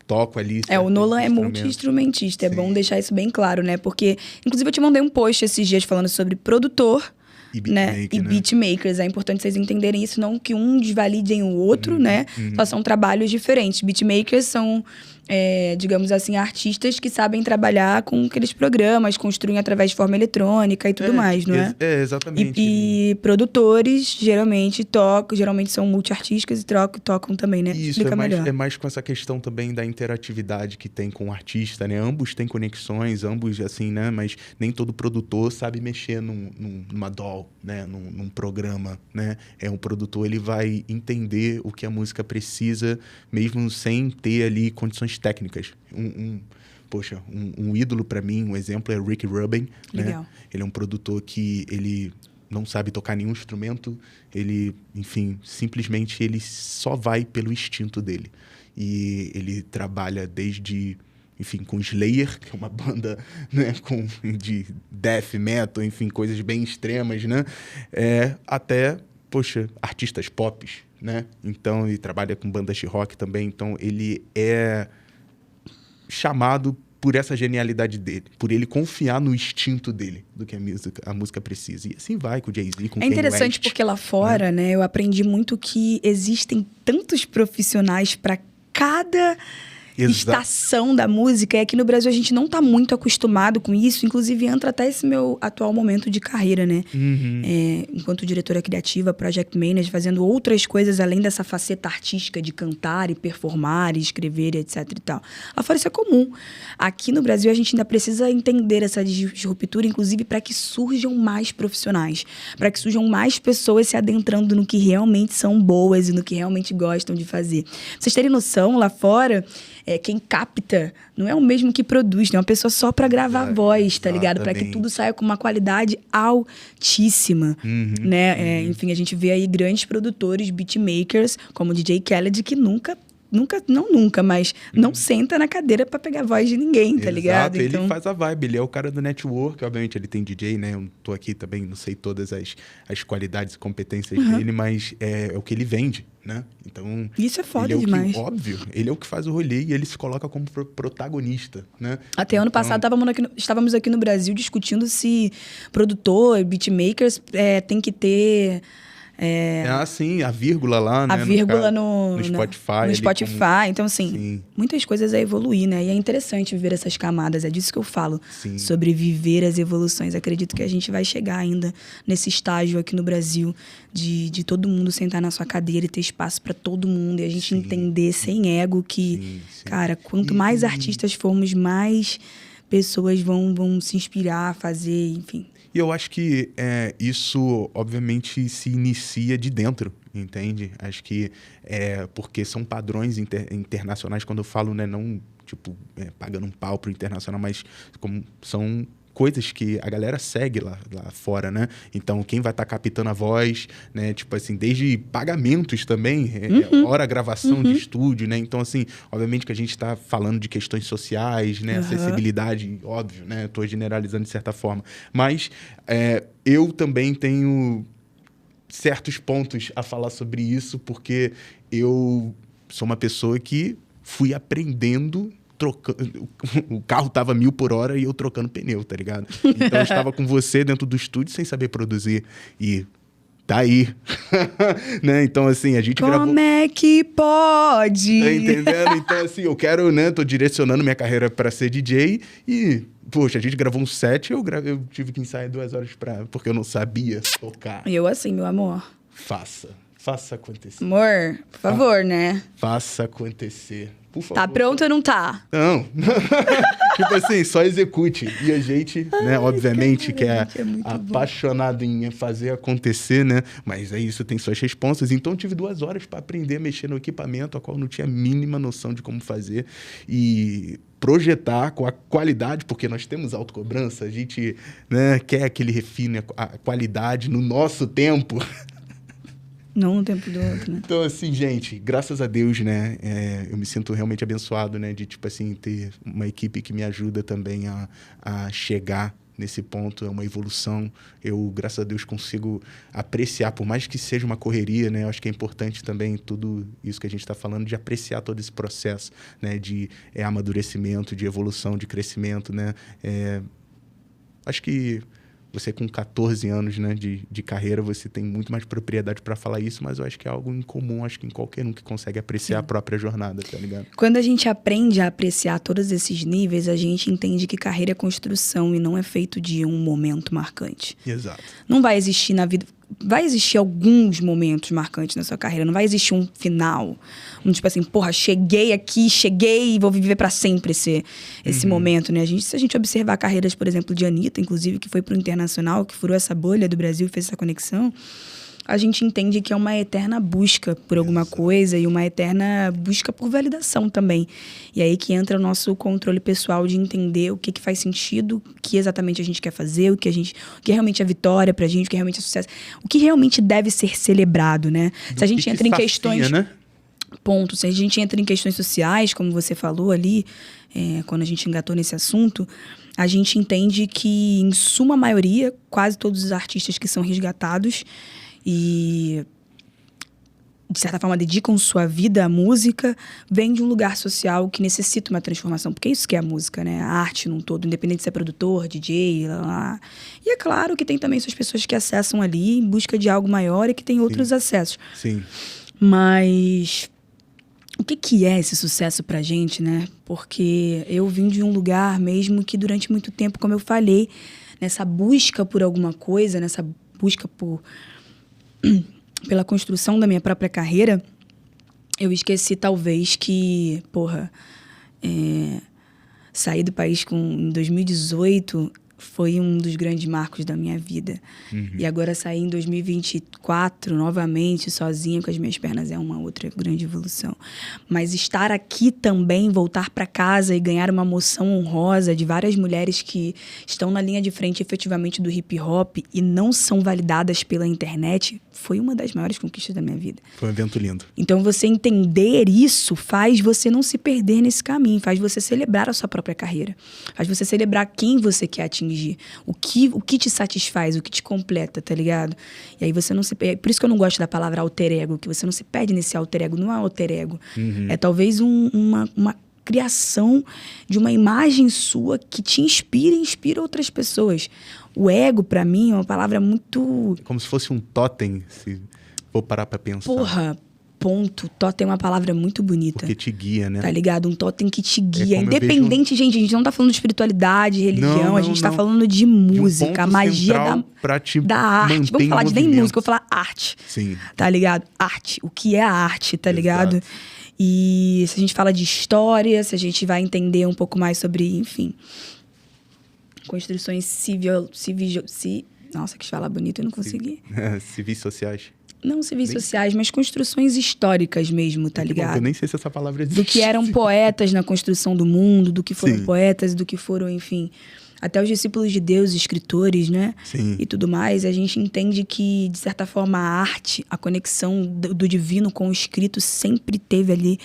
toco ali. O Nolan é multi-instrumentista, é bom deixar isso bem claro, né? Porque, inclusive, eu te mandei um post esses dias falando sobre produtor, e beatmaker, né? Beatmakers. É importante vocês entenderem isso, não que um desvalidem o outro, né? Só são trabalhos diferentes. Beatmakers são, digamos assim, artistas que sabem trabalhar com aqueles programas, construem através de forma eletrônica e tudo mais, não é? Exatamente. E produtores, geralmente são multiartísticos e tocam também, né? Isso, Explica melhor. É mais com essa questão também da interatividade que tem com o artista, né? Ambos têm conexões, ambos, assim, né? Mas nem todo produtor sabe mexer numa DAW, né? Num programa, né? Um produtor, ele vai entender o que a música precisa, mesmo sem ter ali condições técnicas. Um ídolo para mim, um exemplo é Rick Rubin. Legal. Né? Ele é um produtor que ele não sabe tocar nenhum instrumento, ele, enfim, simplesmente ele só vai pelo instinto dele. E ele trabalha desde, enfim, com Slayer, que é uma banda, né, de death metal, enfim, coisas bem extremas, né? Até, artistas pop, né? Então, ele trabalha com bandas de rock também, então ele é chamado por essa genialidade dele, por ele confiar no instinto dele, do que a música precisa. E assim vai com o Jay-Z, com o Kanye interessante West, porque lá fora, né, eu aprendi muito que existem tantos profissionais para cada estação da música. E aqui no Brasil a gente não tá muito acostumado com isso. Inclusive, entra até esse meu atual momento de carreira, né? Enquanto diretora criativa, project manager, fazendo outras coisas além dessa faceta artística de cantar e performar e escrever, etc e tal. Lá fora isso é comum. Aqui no Brasil a gente ainda precisa entender essa disruptura, inclusive para que surjam mais profissionais, para que surjam mais pessoas se adentrando no que realmente são boas e no que realmente gostam de fazer. Pra vocês terem noção, lá fora... quem capta não é o mesmo que produz, não é uma pessoa só para gravar voz, tá ligado? Para que tudo saia com uma qualidade altíssima, né? Enfim, a gente vê aí grandes produtores, beatmakers, como o DJ Khaled, que nunca, mas não senta na cadeira pra pegar a voz de ninguém, tá ligado? Então... ele faz a vibe, ele é o cara do network, obviamente ele tem DJ, né? Eu não tô aqui também, não sei todas as qualidades e competências dele, mas é o que ele vende, né? Então... isso é foda ele demais. Óbvio, ele é o que faz o rolê e ele se coloca como protagonista, né? Até ano passado estávamos aqui no Brasil discutindo se produtor, beatmakers tem que ter... sim, a vírgula lá, né? A vírgula no Spotify. No Spotify. Então, assim, muitas coisas a evoluir, né? E é interessante viver essas camadas. É disso que eu falo. Sim. Sobre viver as evoluções. Acredito que a gente vai chegar ainda nesse estágio aqui no Brasil de todo mundo sentar na sua cadeira e ter espaço para todo mundo. E a gente entender sem ego que, cara, quanto mais artistas formos, mais pessoas vão se inspirar, fazer, enfim... E eu acho que isso, obviamente, se inicia de dentro, entende? Acho que porque são padrões internacionais, quando eu falo, né, não, tipo, pagando um pau pro internacional, mas como são coisas que a galera segue lá fora, né? Então, quem vai estar captando a voz, né? Tipo assim, desde pagamentos também, hora gravação de estúdio, né? Então, assim, obviamente que a gente está falando de questões sociais, né? Acessibilidade, óbvio, né? Estou generalizando de certa forma. Mas eu também tenho certos pontos a falar sobre isso, porque eu sou uma pessoa que fui aprendendo... O carro tava 1000 por hora e eu trocando pneu, tá ligado? Então eu estava com você dentro do estúdio sem saber produzir. E tá aí. Né? Então, assim, a gente gravou... Como é que pode? Tá entendendo? Então, assim, eu quero, né? Tô direcionando minha carreira para ser DJ e... Poxa, a gente gravou um set, eu tive que ensaiar 2 horas porque eu não sabia tocar. Eu assim, meu amor. Faça acontecer. Amor, por favor, né? Faça acontecer. Por favor. Tá pronto ou não tá? Não. Tipo assim, só execute. E a gente, né, obviamente, que é apaixonado em fazer acontecer, né? Mas é isso, tem suas responsas. Então, eu tive 2 horas para aprender a mexer no equipamento, a qual eu não tinha a mínima noção de como fazer. E projetar com a qualidade, porque nós temos autocobrança, a gente, né, quer aquele refino, a qualidade no nosso tempo. Não no tempo do outro, né? Então, assim, gente, graças a Deus, né? Eu me sinto realmente abençoado, né? De, tipo assim, ter uma equipe que me ajuda também a chegar nesse ponto. É uma evolução. Eu, graças a Deus, consigo apreciar, por mais que seja uma correria, né? Eu acho que é importante também tudo isso que a gente está falando, de apreciar todo esse processo, né? De amadurecimento, de evolução, de crescimento, né? Acho que... Você com 14 anos, né, de carreira, você tem muito mais propriedade para falar isso, mas eu acho que é algo incomum, acho que em qualquer um que consegue apreciar a própria jornada, tá ligado? Quando a gente aprende a apreciar todos esses níveis, a gente entende que carreira é construção e não é feito de um momento marcante. Exato. Não vai existir na vida... Vai existir alguns momentos marcantes na sua carreira, não vai existir um final. Tipo assim, porra, cheguei e vou viver pra sempre esse momento, né? Se a gente observar carreiras, por exemplo, de Anitta, inclusive, que foi pro internacional, que furou essa bolha do Brasil e fez essa conexão, a gente entende que é uma eterna busca por alguma coisa e uma eterna busca por validação também. E aí que entra o nosso controle pessoal de entender o que faz sentido, o que exatamente a gente quer fazer, o que realmente é vitória pra gente, o que realmente é sucesso, o que realmente deve ser celebrado, né? Se a gente entra em questões... Né? Ponto. Se a gente entra em questões sociais, como você falou ali, quando a gente engatou nesse assunto, a gente entende que, em suma maioria, quase todos os artistas que são resgatados e, de certa forma, dedicam sua vida à música, vem de um lugar social que necessita uma transformação. Porque é isso que é a música, né? A arte num todo, independente de ser produtor, DJ, lá. E é claro que tem também essas pessoas que acessam ali em busca de algo maior e que tem outros acessos. Sim. Mas o que é esse sucesso pra gente, né? Porque eu vim de um lugar mesmo que durante muito tempo, como eu falei, nessa busca por alguma coisa, nessa busca pela construção da minha própria carreira, eu esqueci talvez que, sair do país em 2018 foi um dos grandes marcos da minha vida. E agora sair em 2024, novamente, sozinha com as minhas pernas, é uma outra grande evolução. Mas estar aqui também, voltar para casa e ganhar uma moção honrosa de várias mulheres que estão na linha de frente efetivamente do hip hop e não são validadas pela internet, foi uma das maiores conquistas da minha vida. Foi um evento lindo. Então, você entender isso faz você não se perder nesse caminho, faz você celebrar a sua própria carreira, faz você celebrar quem você quer atingir, o que te satisfaz, o que te completa, tá ligado? E aí você não se perde. Por isso que eu não gosto da palavra alter ego, que você não se perde nesse alter ego. Não é alter ego. É talvez uma criação de uma imagem sua que te inspira e inspira outras pessoas. O ego, pra mim, é uma palavra muito... Como se fosse um totem, se for parar pra pensar. Ponto. Totem é uma palavra muito bonita. Porque te guia, né? Tá ligado? Um totem que te guia. Independente, gente, a gente não tá falando de espiritualidade, religião, a gente tá falando de música, a magia da arte. Vamos falar de nem música, vou falar arte. Sim. Tá ligado? Arte. O que é a arte, tá ligado? E se a gente fala de história, se a gente vai entender um pouco mais sobre, enfim, construções nossa, que fala bonito, eu não consegui. Civis sociais. Não civis sociais, mas construções históricas mesmo, tá ligado? Eu nem sei se essa palavra existe. Do que eram poetas na construção do mundo, do que foram poetas, do que foram, enfim, até os discípulos de Deus, escritores, né? Sim. E tudo mais, a gente entende que, de certa forma, a arte, a conexão do divino com o escrito sempre teve ali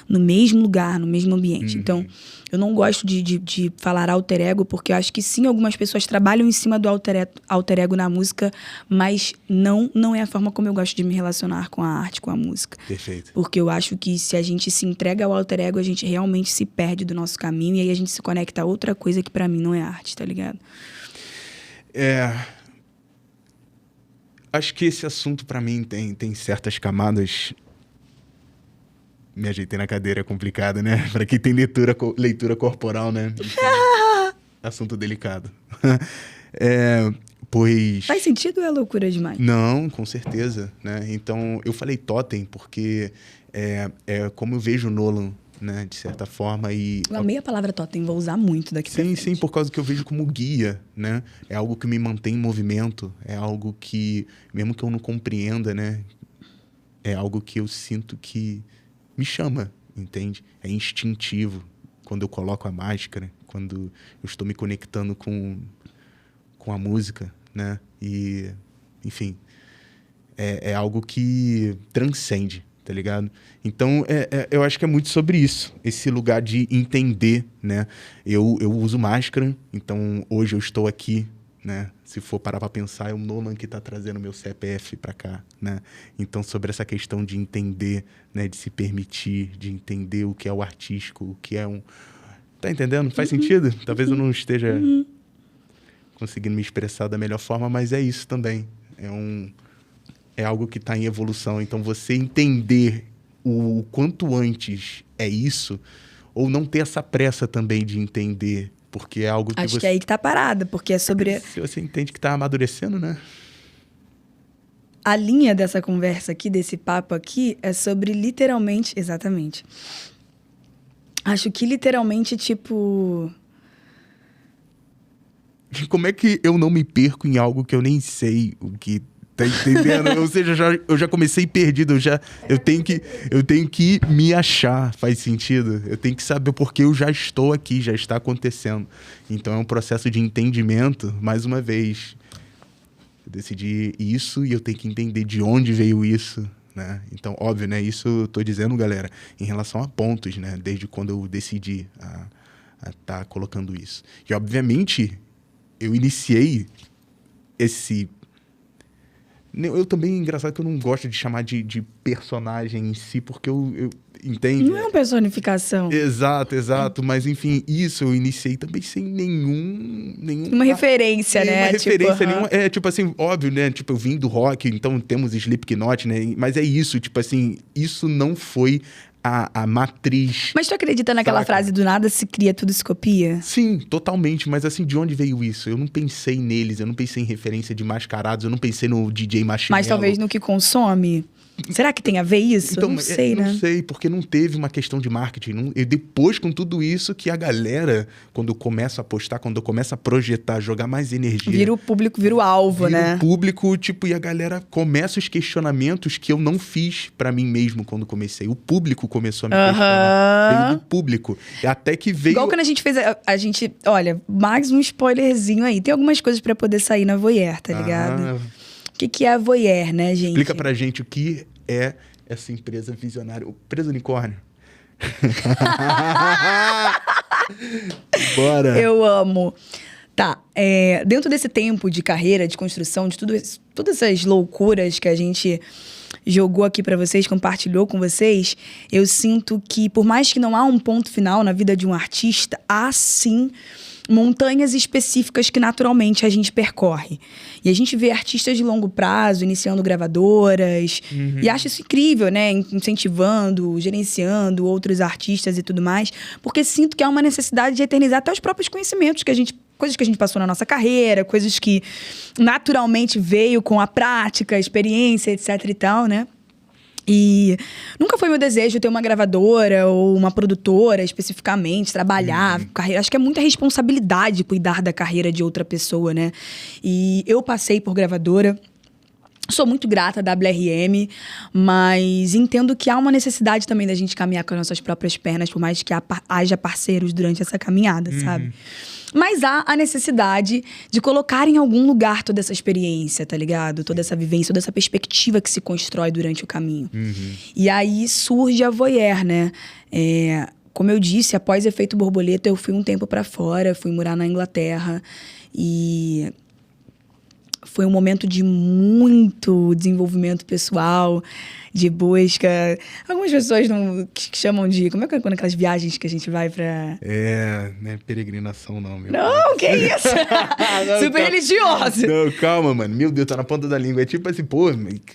no mesmo lugar, no mesmo ambiente. Então, eu não gosto de falar alter ego, porque eu acho que sim, algumas pessoas trabalham em cima do alter ego na música, mas não é a forma como eu gosto de me relacionar com a arte, com a música. Perfeito. Porque eu acho que se a gente se entrega ao alter ego, a gente realmente se perde do nosso caminho e aí a gente se conecta a outra coisa que pra mim não é arte, tá ligado? Acho que esse assunto pra mim tem certas camadas. Me ajeitei na cadeira, é complicado, né? Pra quem tem leitura corporal, né? Assunto delicado. Pois... Faz sentido ou é loucura demais? Não, com certeza, né? Então, eu falei totem porque é como eu vejo o Nolan, né? De certa forma e... Eu amei a palavra totem, vou usar muito daqui pra frente. Sim, por causa que eu vejo como guia, né? É algo que me mantém em movimento, é algo que, mesmo que eu não compreenda, né? É algo que eu sinto que me chama, entende? É instintivo. Quando eu coloco a máscara, quando eu estou me conectando com a música, né? E, enfim, é algo que transcende, tá ligado? Então, eu acho que é muito sobre isso, esse lugar de entender, né? Eu uso máscara, então hoje eu estou aqui, né? Se for parar para pensar, é o Nolan que está trazendo meu CPF para cá, né? Então, sobre essa questão de entender, né? De se permitir, de entender o que é o artístico, o que é um... Tá entendendo? Faz sentido? Talvez eu não esteja conseguindo me expressar da melhor forma, mas é isso também. É algo que está em evolução. Então, você entender o quanto antes é isso, ou não ter essa pressa também de entender... Porque é algo que Acho que é aí que tá parada, porque é sobre... Se você entende que tá amadurecendo, né? A linha dessa conversa aqui, desse papo aqui, é sobre literalmente... Exatamente. Acho que literalmente, tipo... Como é que eu não me perco em algo que eu nem sei o que... Tá entendendo? Ou seja, eu já comecei perdido, eu tenho que me achar, faz sentido? Eu tenho que saber porque eu já estou aqui, já está acontecendo. Então é um processo de entendimento, mais uma vez. Eu decidi isso e eu tenho que entender de onde veio isso, né? Então, óbvio, né? Isso eu tô dizendo, galera, em relação a pontos, né? Desde quando eu decidi a tá colocando isso. E, obviamente, eu iniciei esse... Eu também, engraçado que eu não gosto de chamar de personagem em si, porque eu entende? Não é uma personificação. Exato. Mas, enfim, isso eu iniciei também sem nenhum... Uma referência, né? Uma referência nenhuma. Tipo, Tipo assim, óbvio, né? Tipo, eu vim do rock, então temos Slipknot, né? Mas é isso, tipo assim, isso não foi a matriz. Mas tu acredita naquela frase, do nada se cria, tudo se copia? Sim, totalmente. Mas assim, de onde veio isso? Eu não pensei neles, eu não pensei em referência de Mascarados, eu não pensei no DJ Marshmello. Mas talvez no que consome? Será que tem a ver isso? Então, não sei, né? Não sei, porque não teve uma questão de marketing. E depois, com tudo isso, que a galera, quando começa a postar, quando começa a projetar, jogar mais energia... Vira o público, vira o alvo, né? Vira o público, tipo, e a galera começa os questionamentos que eu não fiz pra mim mesmo quando comecei. O público começou a me questionar. Veio do público. Até que veio... Igual quando a gente fez... A gente... Olha, mais um spoilerzinho aí. Tem algumas coisas pra poder sair na Voyeur, tá ligado? O que é a Voyeur, né, gente? Explica pra gente o que é essa empresa visionária. Empresa unicórnio. Bora! Eu amo. Tá, dentro desse tempo de carreira, de construção, de todas essas loucuras que a gente jogou aqui pra vocês, compartilhou com vocês, eu sinto que, por mais que não há um ponto final na vida de um artista, há sim montanhas específicas que naturalmente a gente percorre. E a gente vê artistas de longo prazo iniciando gravadoras, e acho isso incrível, né? Incentivando, gerenciando outros artistas e tudo mais, porque sinto que há uma necessidade de eternizar até os próprios conhecimentos coisas que a gente passou na nossa carreira, coisas que naturalmente veio com a prática, a experiência, etc e tal, né? E nunca foi meu desejo ter uma gravadora ou uma produtora especificamente, trabalhar, carreira. Acho que é muita responsabilidade cuidar da carreira de outra pessoa, né? E eu passei por gravadora, Sou muito grata da WRM, mas entendo que há uma necessidade também da gente caminhar com as nossas próprias pernas, por mais que haja parceiros durante essa caminhada, sabe? Mas há a necessidade de colocar em algum lugar toda essa experiência, tá ligado? Toda essa vivência, toda essa perspectiva que se constrói durante o caminho. E aí surge a Voyeur, né? Como eu disse, após Efeito Borboleta, eu fui um tempo pra fora, fui morar na Inglaterra e foi um momento de muito desenvolvimento pessoal, de busca. Algumas pessoas que chamam de... Como é que é quando aquelas viagens que a gente vai pra... Não é peregrinação, não, meu. Não, que isso? Super religioso. Não, calma, mano. Meu Deus, tá na ponta da língua. É tipo assim, pô,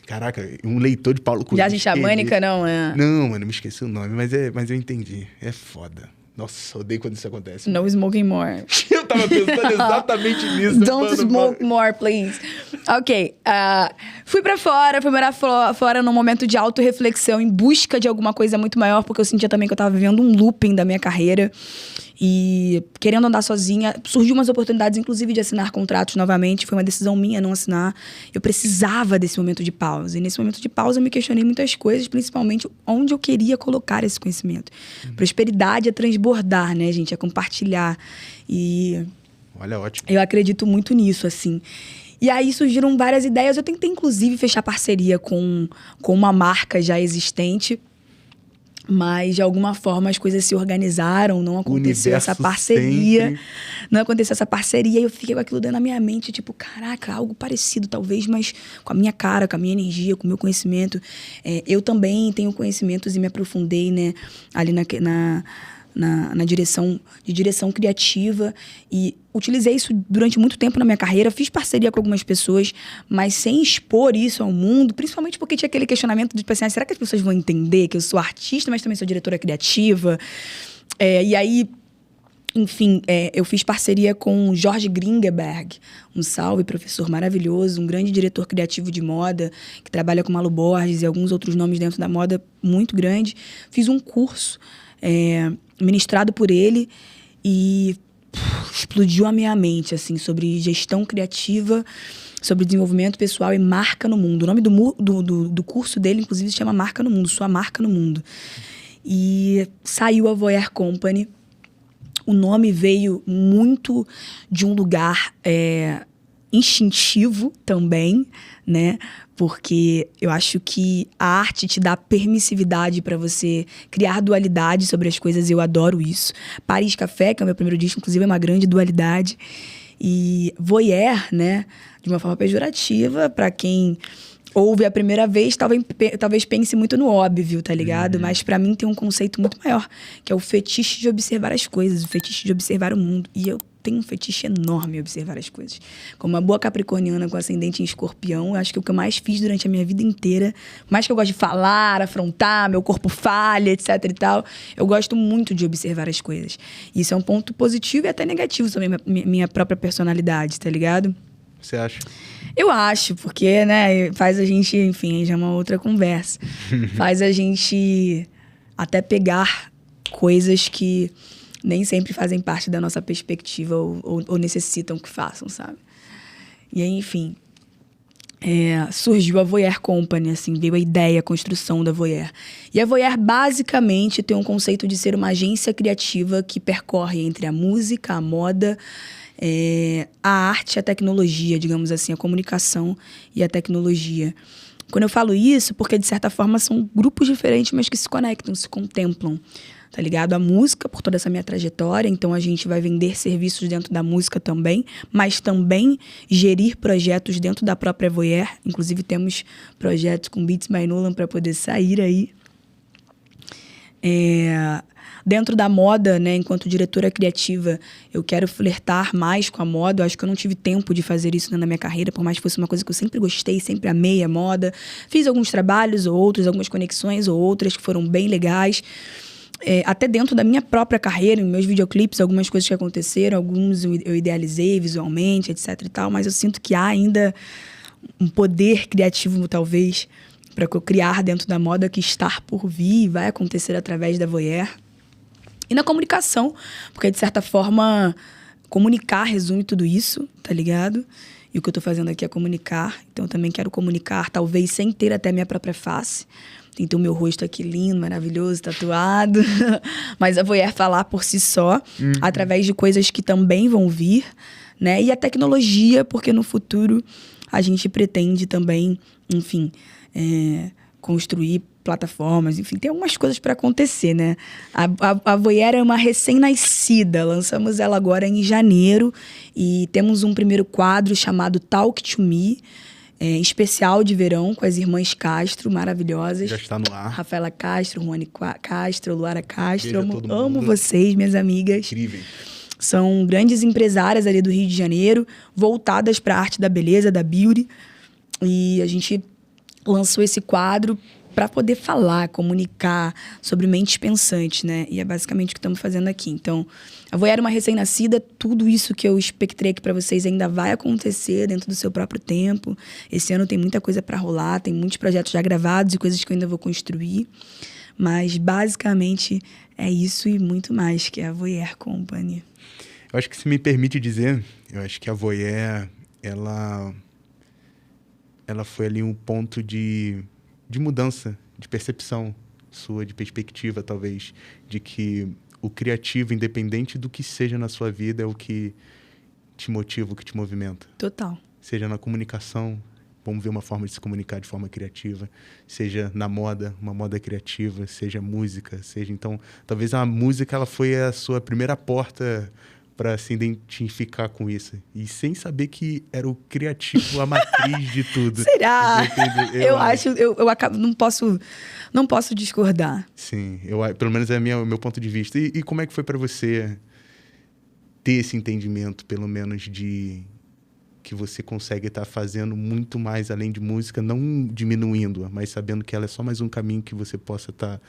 caraca, um leitor de Paulo Coelho. Viagem xamânica, não, é? Não, mano, me esqueci o nome, mas eu entendi. É foda. Nossa, odeio quando isso acontece. No smoking more. Eu tava pensando exatamente nisso. Don't smoke more, please. Ok. Fui pra fora, fui morar fora num momento de autorreflexão, em busca de alguma coisa muito maior, porque eu sentia também que eu tava vivendo um looping da minha carreira. E querendo andar sozinha, surgiu umas oportunidades, inclusive, de assinar contratos novamente. Foi uma decisão minha não assinar. Eu precisava desse momento de pausa. E nesse momento de pausa eu me questionei muitas coisas, principalmente onde eu queria colocar esse conhecimento. Prosperidade é transbordar, né, gente? É compartilhar. E... Olha, ótimo. Eu acredito muito nisso, assim. E aí surgiram várias ideias. Eu tentei, inclusive, fechar parceria com uma marca já existente. Mas, de alguma forma, as coisas se organizaram, não aconteceu essa parceria. Sempre. Não aconteceu essa parceria e eu fiquei com aquilo dentro da minha mente, tipo, caraca, algo parecido talvez, mas com a minha cara, com a minha energia, com o meu conhecimento. Eu também tenho conhecimentos e me aprofundei, né, ali na direção criativa e utilizei isso durante muito tempo na minha carreira, fiz parceria com algumas pessoas, mas sem expor isso ao mundo, principalmente porque tinha aquele questionamento de, tipo assim, será que as pessoas vão entender que eu sou artista, mas também sou diretora criativa? E aí, enfim, eu fiz parceria com Jorge Gringeberg, um salve, professor maravilhoso, um grande diretor criativo de moda, que trabalha com Malu Borges e alguns outros nomes dentro da moda muito grande. Fiz um curso ministrado por ele e explodiu a minha mente, assim, sobre gestão criativa, sobre desenvolvimento pessoal e marca no mundo. O nome do curso dele, inclusive, se chama Marca no Mundo, Sua Marca no Mundo. E saiu a Voyeur Company. O nome veio muito de um lugar instintivo também, né? Porque eu acho que a arte te dá permissividade para você criar dualidade sobre as coisas. Eu adoro isso. Paris Café, que é o meu primeiro disco, inclusive, é uma grande dualidade. E Voyeur, né? De uma forma pejorativa, para quem ouve a primeira vez, talvez pense muito no óbvio, tá ligado? Mas para mim tem um conceito muito maior, que é o fetiche de observar as coisas, o fetiche de observar o mundo. E eu tenho um fetiche enorme em observar as coisas. Como uma boa capricorniana com ascendente em escorpião, eu acho que o que eu mais fiz durante a minha vida inteira, mais que eu gosto de falar, afrontar, meu corpo falha, etc e tal, eu gosto muito de observar as coisas. E isso é um ponto positivo e até negativo sobre a minha própria personalidade, tá ligado? Você acha? Eu acho, porque, né, faz a gente, enfim, já é uma outra conversa. Faz a gente até pegar coisas que nem sempre fazem parte da nossa perspectiva ou necessitam que façam, sabe? E aí, enfim, surgiu a Voyeur Company, assim, veio a ideia, a construção da Voyeur. E a Voyeur, basicamente, tem um conceito de ser uma agência criativa que percorre entre a música, a moda, a arte e a tecnologia, digamos assim, a comunicação e a tecnologia. Quando eu falo isso, porque, de certa forma, são grupos diferentes, mas que se conectam, se contemplam. Tá ligado? A música, por toda essa minha trajetória, então a gente vai vender serviços dentro da música também, mas também gerir projetos dentro da própria Voyeur. Inclusive temos projetos com Beats by Nolan para poder sair aí. Dentro da moda, né, enquanto diretora criativa, eu quero flertar mais com a moda. Eu acho que eu não tive tempo de fazer isso na minha carreira, por mais que fosse uma coisa que eu sempre gostei, sempre amei a moda. Fiz alguns trabalhos ou outros, algumas conexões ou outras que foram bem legais. Até dentro da minha própria carreira, em meus videoclipes, algumas coisas que aconteceram, alguns eu idealizei visualmente, etc e tal, mas eu sinto que há ainda um poder criativo, talvez, para eu criar dentro da moda que está por vir e vai acontecer através da Voyeur. E na comunicação, porque, de certa forma, comunicar resume tudo isso, tá ligado? E o que eu tô fazendo aqui é comunicar. Então, eu também quero comunicar, talvez sem ter até minha própria face. Tem o meu rosto aqui lindo, maravilhoso, tatuado. Mas a Voyeur falar por si só, através de coisas que também vão vir, né? E a tecnologia, porque no futuro a gente pretende também, enfim, construir plataformas, enfim, tem algumas coisas para acontecer, né? A Voyeur é uma recém-nascida, lançamos ela agora em janeiro e temos um primeiro quadro chamado Talk to Me, especial de verão com as irmãs Castro, maravilhosas. Já está no ar. Rafaela Castro, Juane Castro, Luara Castro. Amo vocês, minhas amigas. Incríveis. São grandes empresárias ali do Rio de Janeiro, voltadas para a arte da beleza, da beauty. E a gente lançou esse quadro para poder falar, comunicar sobre mentes pensantes, né? E é basicamente o que estamos fazendo aqui. Então, a Voyeur é uma recém-nascida, tudo isso que eu espectrei aqui para vocês ainda vai acontecer dentro do seu próprio tempo. Esse ano tem muita coisa para rolar, tem muitos projetos já gravados e coisas que eu ainda vou construir. Mas, basicamente, é isso e muito mais que é a Voyeur Company. Eu acho que, se me permite dizer, eu acho que a Voyeur, ela foi ali um ponto de mudança, de percepção sua, de perspectiva, talvez, de que o criativo, independente do que seja na sua vida, é o que te motiva, o que te movimenta. Total. Seja na comunicação, vamos ver uma forma de se comunicar de forma criativa, seja na moda, uma moda criativa, seja música, seja... Então, talvez a música ela foi a sua primeira porta para se identificar com isso. E sem saber que era o criativo a matriz de tudo. Será? Eu acho, eu acabo, não posso discordar. Sim, pelo menos é o meu ponto de vista. E como é que foi para você ter esse entendimento, pelo menos, de que você consegue estar fazendo muito mais além de música, não diminuindo-a, mas sabendo que ela é só mais um caminho que você possa estar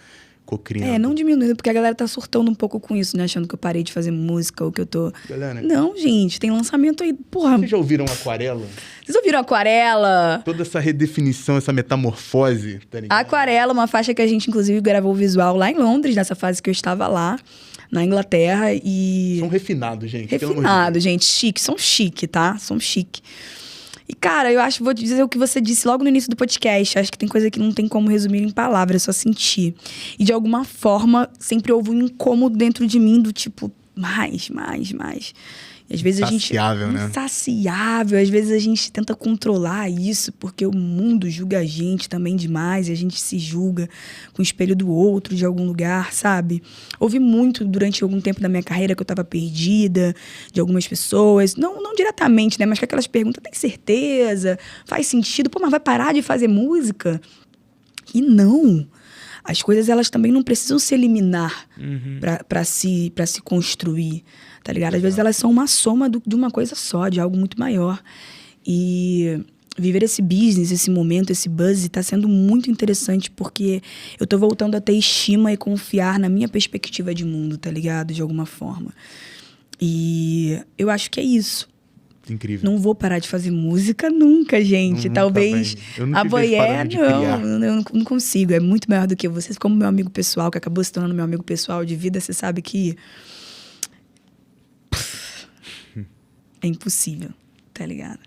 cocriando. Não diminuindo, porque a galera tá surtando um pouco com isso, né? Achando que eu parei de fazer música ou que eu tô... Galera, não, gente, tem lançamento aí, porra. Vocês já ouviram Aquarela? Vocês ouviram Aquarela? Toda essa redefinição, essa metamorfose, tá ligado? Aquarela, uma faixa que a gente, inclusive, gravou o visual lá em Londres, nessa fase que eu estava lá, na Inglaterra, e... São refinados, gente. Refinados, gente. Chique. São chique, tá? São chique. E, cara, eu acho, vou te dizer o que você disse logo no início do podcast. Acho que tem coisa que não tem como resumir em palavras, é só sentir. E, de alguma forma, sempre houve um incômodo dentro de mim do tipo, mais. E às vezes insaciável, né? Insaciável. Às vezes a gente tenta controlar isso, porque o mundo julga a gente também demais. E a gente se julga com o espelho do outro de algum lugar, sabe? Houve muito durante algum tempo da minha carreira que eu tava perdida, de algumas pessoas. Não diretamente, né? Mas com aquelas perguntas, tem certeza? Faz sentido? Pô, mas vai parar de fazer música? E não. As coisas, elas também não precisam se eliminar para se construir, tá ligado? Às vezes elas são uma soma de uma coisa só, de algo muito maior. E viver esse business, esse momento, esse buzz, tá sendo muito interessante porque eu tô voltando a ter estima e confiar na minha perspectiva de mundo, tá ligado? De alguma forma. E eu acho que é isso. Incrível. Não vou parar de fazer música nunca, gente. Talvez a Voyeur, eu não consigo. É muito maior do que você. Como meu amigo pessoal, que acabou se tornando meu amigo pessoal de vida, você sabe que é impossível, tá ligado?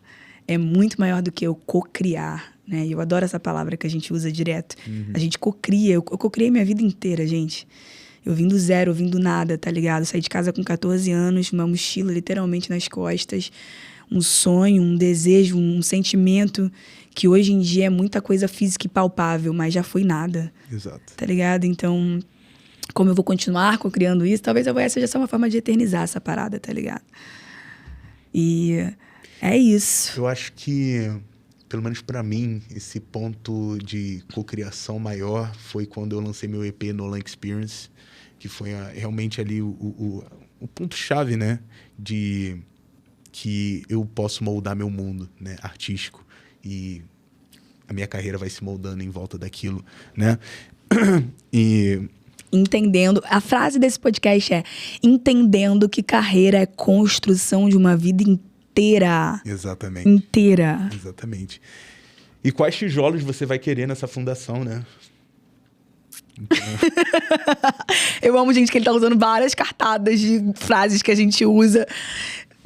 É muito maior do que eu cocriar, né? E eu adoro essa palavra que a gente usa direto. A gente cocria. Eu cocriei minha vida inteira, gente. Eu vim do zero, eu vim do nada, tá ligado? Saí de casa com 14 anos, uma mochila literalmente nas costas, um sonho, um desejo, um sentimento que hoje em dia é muita coisa física e palpável, mas já foi nada. Exato. Tá ligado? Então, como eu vou continuar cocriando isso, talvez a Voyeur seja só uma forma de eternizar essa parada, tá ligado? E é isso. Eu acho que, pelo menos pra mim, esse ponto de cocriação maior foi quando eu lancei meu EP Nolan Experience, que foi realmente ali o ponto-chave, né? De que eu posso moldar meu mundo, né? Artístico. E a minha carreira vai se moldando em volta daquilo, né? E... entendendo, a frase desse podcast é: entendendo que carreira é construção de uma vida inteira. Exatamente. Inteira. Exatamente. E quais tijolos você vai querer nessa fundação, né? Então... Eu amo, gente, que ele tá usando várias cartadas de frases que a gente usa.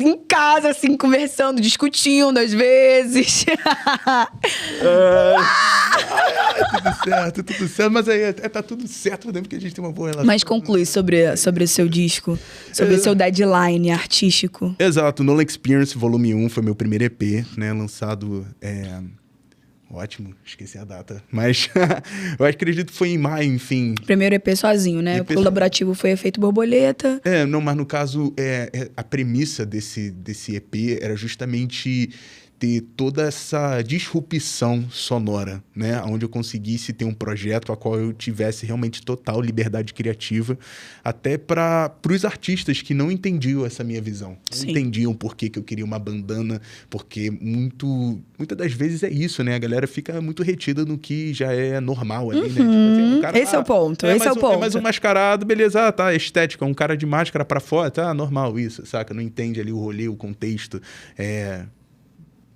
em casa, assim, conversando, discutindo às vezes. Tudo certo. Mas aí tá tudo certo, né? Porque a gente tem uma boa relação. Mas conclui sobre o seu disco, sobre o seu deadline artístico. Exato. Nolan Experience, volume 1, foi meu primeiro EP, né? Lançado... Ótimo, esqueci a data. Mas eu acredito que foi em maio, enfim. Primeiro EP sozinho, né? O colaborativo foi Efeito Borboleta. Não, mas no caso, a premissa desse EP era justamente ter toda essa disrupção sonora, né? Onde eu conseguisse ter um projeto a qual eu tivesse realmente total liberdade criativa, até para os artistas que não entendiam essa minha visão. Não entendiam por que eu queria uma bandana, porque muitas das vezes é isso, né? A galera fica muito retida no que já é normal ali, né? Tipo assim, um cara, esse é o ponto, esse é o ponto. É mais um mascarado, beleza, tá, estética, um cara de máscara pra fora, tá, normal isso, saca? Não entende ali o rolê, o contexto,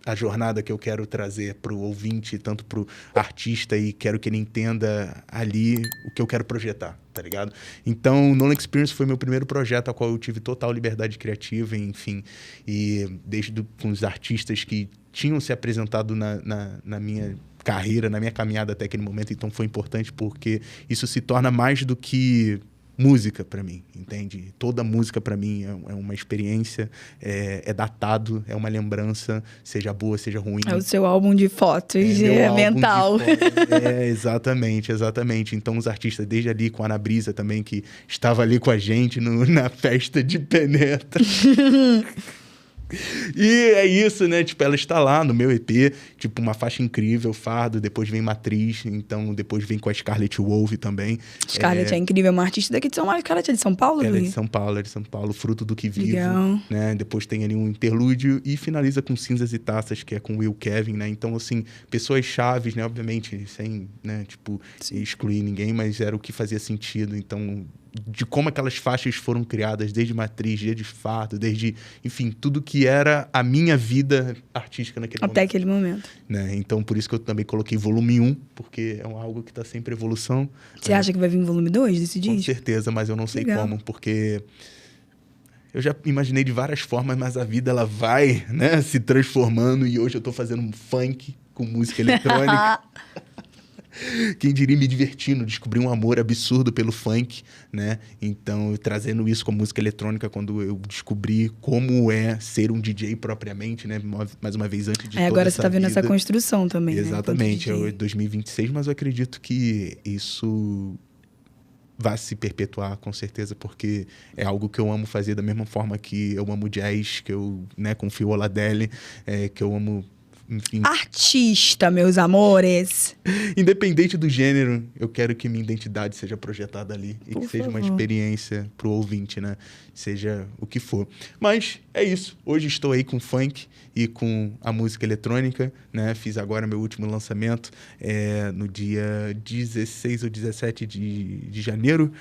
a jornada que eu quero trazer pro ouvinte, tanto pro artista, e quero que ele entenda ali o que eu quero projetar, tá ligado? Então, Nolan Experience foi meu primeiro projeto ao qual eu tive total liberdade criativa, enfim, e desde com os artistas que tinham se apresentado na minha carreira, na minha caminhada até aquele momento, então foi importante porque isso se torna mais do que música para mim, entende? Toda música para mim é uma experiência, é datado, é uma lembrança, seja boa, seja ruim. É o seu álbum de fotos, mental. Exatamente. Então os artistas, desde ali com a Ana Brisa também, que estava ali com a gente na festa de Penetra. E é isso, né? Tipo, ela está lá no meu EP, tipo, uma faixa incrível, Fardo, depois vem Matriz, então depois vem com a Scarlett Wolf também. Scarlett é incrível, é uma artista daqui de São Paulo. Scarlett é de São Paulo, Ela é de São Paulo, Fruto do que Vivo. Legal. Né? Depois tem ali um interlúdio e finaliza com Cinzas e Taças, que é com Will Kevin, né? Então, assim, pessoas chaves, né? Obviamente, sem, né? Tipo, excluir ninguém, mas era o que fazia sentido, então... de como aquelas faixas foram criadas, desde Matriz, desde Fardo, desde, enfim, tudo que era a minha vida artística naquele momento. Até aquele momento. Né? Então, por isso que eu também coloquei volume 1, porque é algo que está sempre em evolução. Você acha que vai vir volume 2 desse disco? Com certeza, mas eu não sei como, porque... eu já imaginei de várias formas, mas a vida ela vai, né, se transformando, e hoje eu estou fazendo um funk com música eletrônica. Quem diria me divertindo, descobri um amor absurdo pelo funk, né? Então, trazendo isso com a música eletrônica, quando eu descobri como é ser um DJ propriamente, né? Mais uma vez, antes de toda agora essa você tá vendo vida. Essa construção também, Exatamente, né? É 2026, mas eu acredito que isso vai se perpetuar, com certeza, porque é algo que eu amo fazer da mesma forma que eu amo jazz, que eu, né, com Fio Oladelli, que eu amo... enfim. Artista, meus amores. Independente do gênero, eu quero que minha identidade seja projetada ali. E que seja uma experiência pro ouvinte, né? Seja o que for. Mas é isso. Hoje estou aí com funk e com a música eletrônica, né? Fiz agora meu último lançamento no dia 16 ou 17 de janeiro.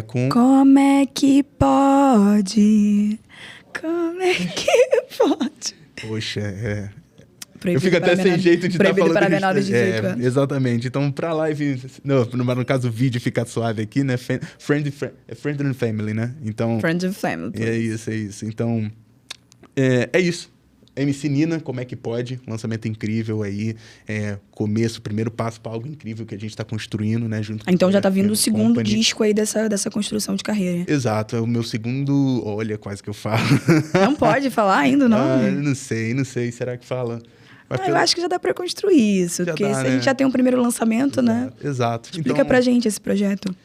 Com... Como é que pode? Como é que pode? Poxa, Proibido, eu fico até sem jeito de estar falando para menores de 18 anos. Exatamente. Então, pra live... no caso, o vídeo fica suave aqui, né? Friend and Family, né? Então... Friends and Family. É isso. Então, é isso. MC Nina, como é que pode? Lançamento incrível aí. Começo, primeiro passo para algo incrível que a gente está construindo, né? Junto então com já tá vindo o segundo Company. disco aí dessa construção de carreira. Exato. É o meu segundo... Olha, quase que eu falo. Não pode falar ainda, não? Não sei. Será que fala? Eu acho que já dá pra construir isso. Porque a gente já tem um primeiro lançamento, né? Exato. Explica então, pra gente esse projeto.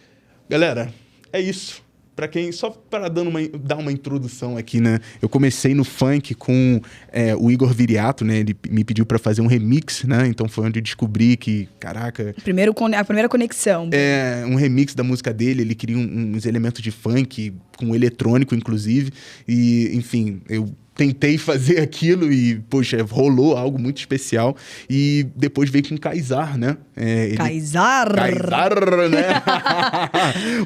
Galera, é isso. Pra quem... Só para dar uma introdução aqui, né? Eu comecei no funk com o Igor Viriato, né? Ele me pediu pra fazer um remix, né? Então foi onde eu descobri que, caraca... A primeira conexão. Um remix da música dele. Ele queria uns elementos de funk, com eletrônico, inclusive. E, enfim, eu... tentei fazer aquilo e, poxa, rolou algo muito especial. E depois veio com o Kaysar, né? Kaysar, né?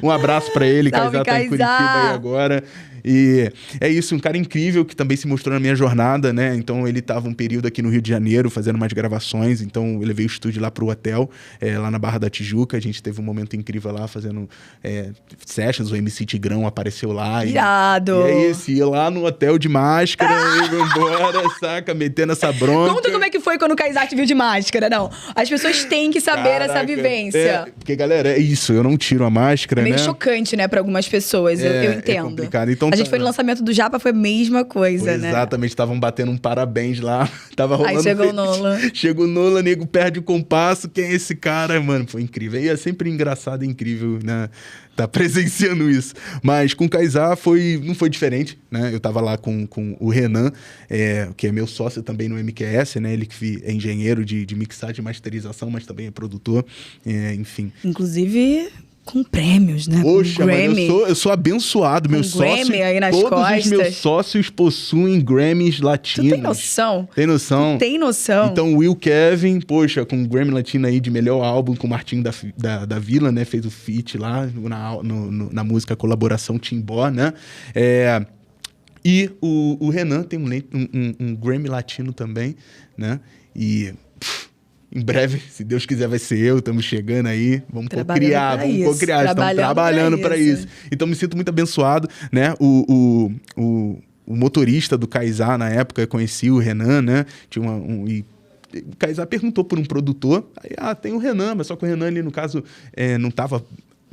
Um abraço pra ele, Kaysar tá em Curitiba aí agora. E é isso, um cara incrível que também se mostrou na minha jornada, né? Então ele tava um período aqui no Rio de Janeiro fazendo umas gravações, então eu levei o estúdio lá pro hotel, lá na Barra da Tijuca. A gente teve um momento incrível lá fazendo sessions, o MC Tigrão apareceu lá. Irado! E é isso, ia lá no hotel de máscara, e embora, saca? Metendo essa bronca. Conta como é que foi quando o Kaysar te viu de máscara, não. As pessoas têm que saber essa vivência. Porque, galera, é isso, eu não tiro a máscara, é meio né? chocante, né, pra algumas pessoas, eu entendo. É complicado. Então, a gente foi no lançamento do Japa, foi a mesma coisa, né? Exatamente, estavam batendo um parabéns lá, tava rolando... Aí chegou o Nolan. Chegou o Nolan, nego perde o compasso, quem é esse cara? Mano, foi incrível. E é sempre engraçado e incrível, né? Tá presenciando isso. Mas com o Kaysar não foi diferente, né? Eu tava lá com o Renan, que é meu sócio também no MQS, né? Ele que é engenheiro de mixagem e masterização, mas também é produtor, enfim. Inclusive... com prêmios, né? Poxa, mas eu sou abençoado. Meu sócio, aí nas todos costas. os meus sócios possuem Grammys latinos. Tu tem noção? Tem noção? Tu tem noção? Então, o Will Kevin, poxa, com o Grammy Latino aí de melhor álbum com o Martinho da Vila, né? Fez o feat lá na música Colaboração Timbó, né? E o Renan tem um Grammy Latino também, né? E... em breve, se Deus quiser, vai ser eu. Estamos chegando aí. Vamos cocriar. Estamos trabalhando para isso. Então, me sinto muito abençoado, né? O motorista do Kaysar, na época, eu conheci o Renan, né? Tinha o Kaysar perguntou por um produtor. Aí, tem o Renan, mas só que o Renan, ali, no caso, não estava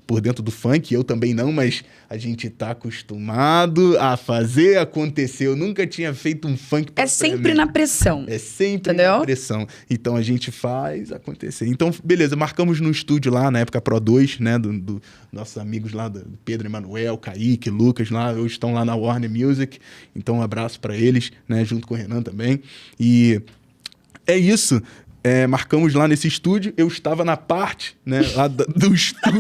por dentro do funk, eu também não, mas a gente tá acostumado a fazer acontecer. Eu nunca tinha feito um funk... É sempre na pressão. É sempre na pressão. Então a gente faz acontecer. Então, beleza, marcamos no estúdio lá, na época Pro 2, né, do nossos amigos lá, do Pedro Emanuel, Kaique, Lucas, lá, hoje estão lá na Warner Music. Então, um abraço para eles, né, junto com o Renan também. E é isso. Marcamos lá nesse estúdio, eu estava na parte, né, lá do estúdio,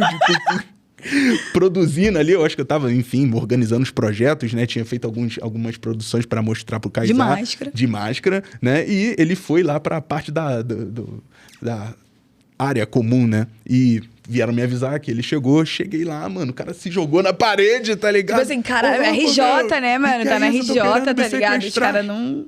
produzindo ali, eu acho que eu estava, enfim, organizando os projetos, né, tinha feito algumas produções para mostrar pro Kaysar. De máscara, né, e ele foi lá para a parte da área comum, né, e vieram me avisar que ele cheguei lá, mano, o cara se jogou na parede, tá ligado? Tipo assim, cara, RJ, né, mano, tá na RJ, tá ligado? Os caras não...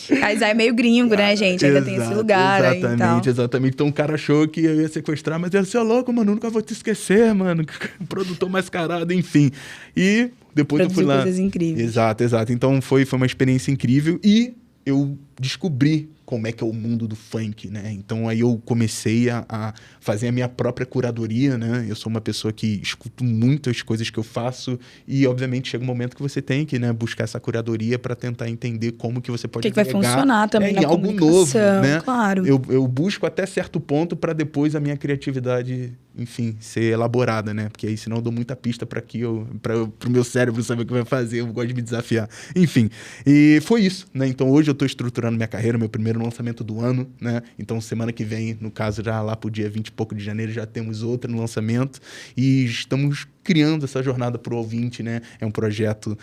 Kaysar é meio gringo, né, gente? Ainda tem esse lugar aí e tal. Exatamente. Então o cara achou que eu ia sequestrar, mas eu ia ser louco, mano, nunca vou te esquecer, mano. Produtor mascarado, enfim. E depois eu fui lá. Coisas incríveis. Exato. Então foi uma experiência incrível e eu descobri como é que é o mundo do funk, né? Então aí eu comecei a fazer a minha própria curadoria, né? Eu sou uma pessoa que escuto muito as coisas que eu faço e, obviamente, chega um momento que você tem que, né, buscar essa curadoria para tentar entender como que você pode agregar vai funcionar também em algo novo, né? Claro. Eu busco até certo ponto para depois a minha criatividade, enfim, ser elaborada, né? Porque aí senão eu dou muita pista para o meu cérebro saber o que vai fazer. Eu gosto de me desafiar. Enfim, e foi isso, né? Então hoje eu estou estruturando minha carreira, meu primeiro lançamento do ano, né? Então semana que vem, no caso já lá pro dia 20 e pouco de janeiro, já temos outro lançamento e estamos criando essa jornada para o ouvinte, né? É um projeto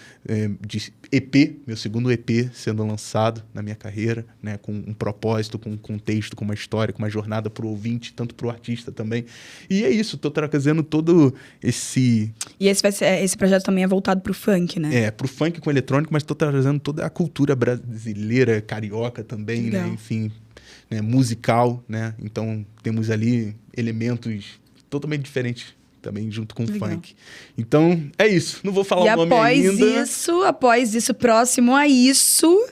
de EP, meu segundo EP sendo lançado na minha carreira, né? Com um propósito, com um contexto, com uma história, com uma jornada para o ouvinte, tanto para o artista também. E é isso, tô trazendo todo esse... E esse projeto também é voltado pro funk, né? Pro funk com eletrônico, mas tô trazendo toda a cultura brasileira, carioca também, legal, né? Enfim, né? Musical, né? Então temos ali elementos totalmente diferentes também junto com o funk. Então, é isso. Não vou falar o nome ainda. E após isso, próximo a isso,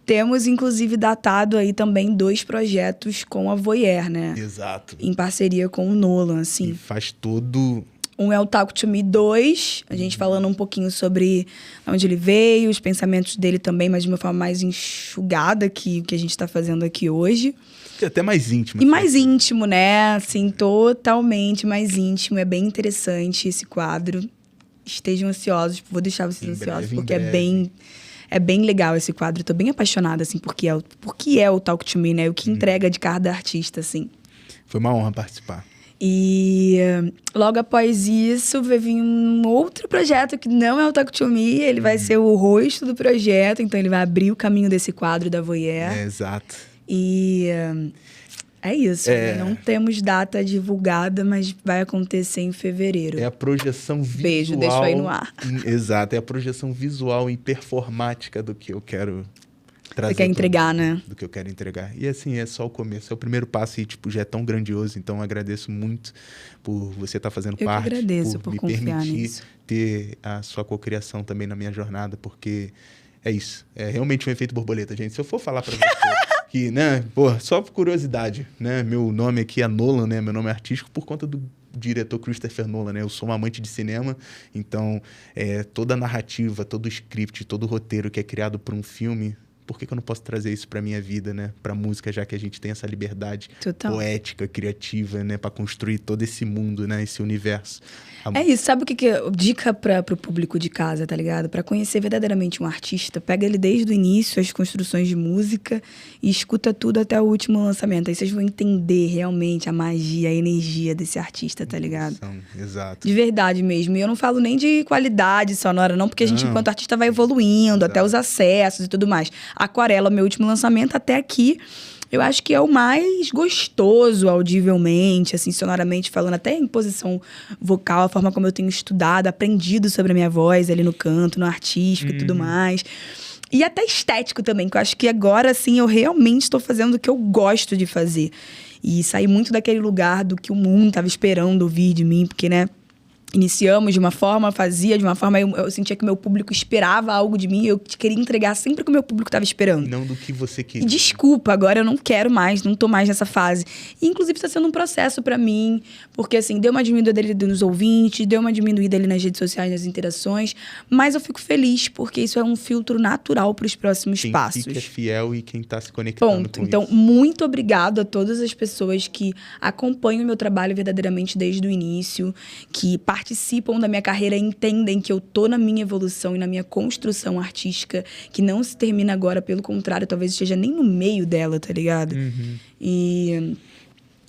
temos, inclusive, datado aí também 2 projetos com a Voyeur, né? Exato. Em parceria com o Nolan, assim. E faz todo... Um é o Talk to Me 2, a gente falando um pouquinho sobre onde ele veio, os pensamentos dele também, mas de uma forma mais enxugada que o que a gente tá fazendo aqui hoje. E até mais íntimo. E mais íntimo, né? Assim, totalmente mais íntimo. É bem interessante esse quadro. Estejam ansiosos, vou deixar vocês ansiosos, porque é bem legal esse quadro. Tô bem apaixonada, assim, porque é o Talk to Me, né? O que entrega de cada artista, assim. Foi uma honra participar. E logo após isso, vai vir um outro projeto que não é o Talk to Me, ele vai ser o rosto do projeto, então ele vai abrir o caminho desse quadro da Voyeur. Exato. E É isso, né? Não temos data divulgada, mas vai acontecer em fevereiro. É a projeção visual... Beijo, deixa aí no ar. Exato, é a projeção visual e performática do que eu quero trazer. Você quer entregar, né? Do que eu quero entregar. E assim, é só o começo, é o primeiro passo e tipo, já é tão grandioso, então eu agradeço muito por você estar fazendo parte. Eu agradeço por me confiar permitir nisso. ter a sua cocriação também na minha jornada, porque é isso. É realmente um efeito borboleta, gente. Se eu for falar pra você... que, né, pô, só por curiosidade, né, meu nome aqui é Nolan, né, meu nome é artístico por conta do diretor Christopher Nolan, né, eu sou um amante de cinema, então toda a narrativa, todo o script, todo o roteiro que é criado por um filme, por que eu não posso trazer isso pra minha vida, né, pra música, já que a gente tem essa liberdade poética, criativa, né, pra construir todo esse mundo, né, esse universo. É isso, sabe o que é dica pro público de casa, tá ligado? Pra conhecer verdadeiramente um artista, pega ele desde o início, as construções de música, e escuta tudo até o último lançamento. Aí vocês vão entender realmente a magia, a energia desse artista, tá ligado? Exato. De verdade mesmo. E eu não falo nem de qualidade sonora, não, porque a gente, enquanto artista, vai evoluindo, até os acessos e tudo mais. Aquarela, meu último lançamento, até aqui... Eu acho que é o mais gostoso audivelmente, assim, sonoramente falando, até em posição vocal, a forma como eu tenho estudado, aprendido sobre a minha voz ali no canto, no artístico e tudo mais. E até estético também, que eu acho que agora, assim, eu realmente estou fazendo o que eu gosto de fazer. E sair muito daquele lugar do que o mundo estava esperando ouvir de mim, porque, né... Iniciamos de uma forma, fazia de uma forma, eu sentia que o meu público esperava algo de mim, eu queria entregar sempre o que o meu público estava esperando. Não do que você queria. E desculpa, agora eu não quero mais, não tô mais nessa fase. E, inclusive, está sendo um processo para mim, porque, assim, deu uma diminuída dele nos ouvintes, deu uma diminuída ali nas redes sociais, nas interações, mas eu fico feliz, porque isso é um filtro natural para os próximos passos. Quem fica fiel e quem tá se conectando com Então, isso. muito obrigado a todas as pessoas que acompanham o meu trabalho verdadeiramente desde o início, que participam da minha carreira, entendem que eu tô na minha evolução e na minha construção artística, que não se termina agora, pelo contrário, talvez esteja nem no meio dela, tá ligado? E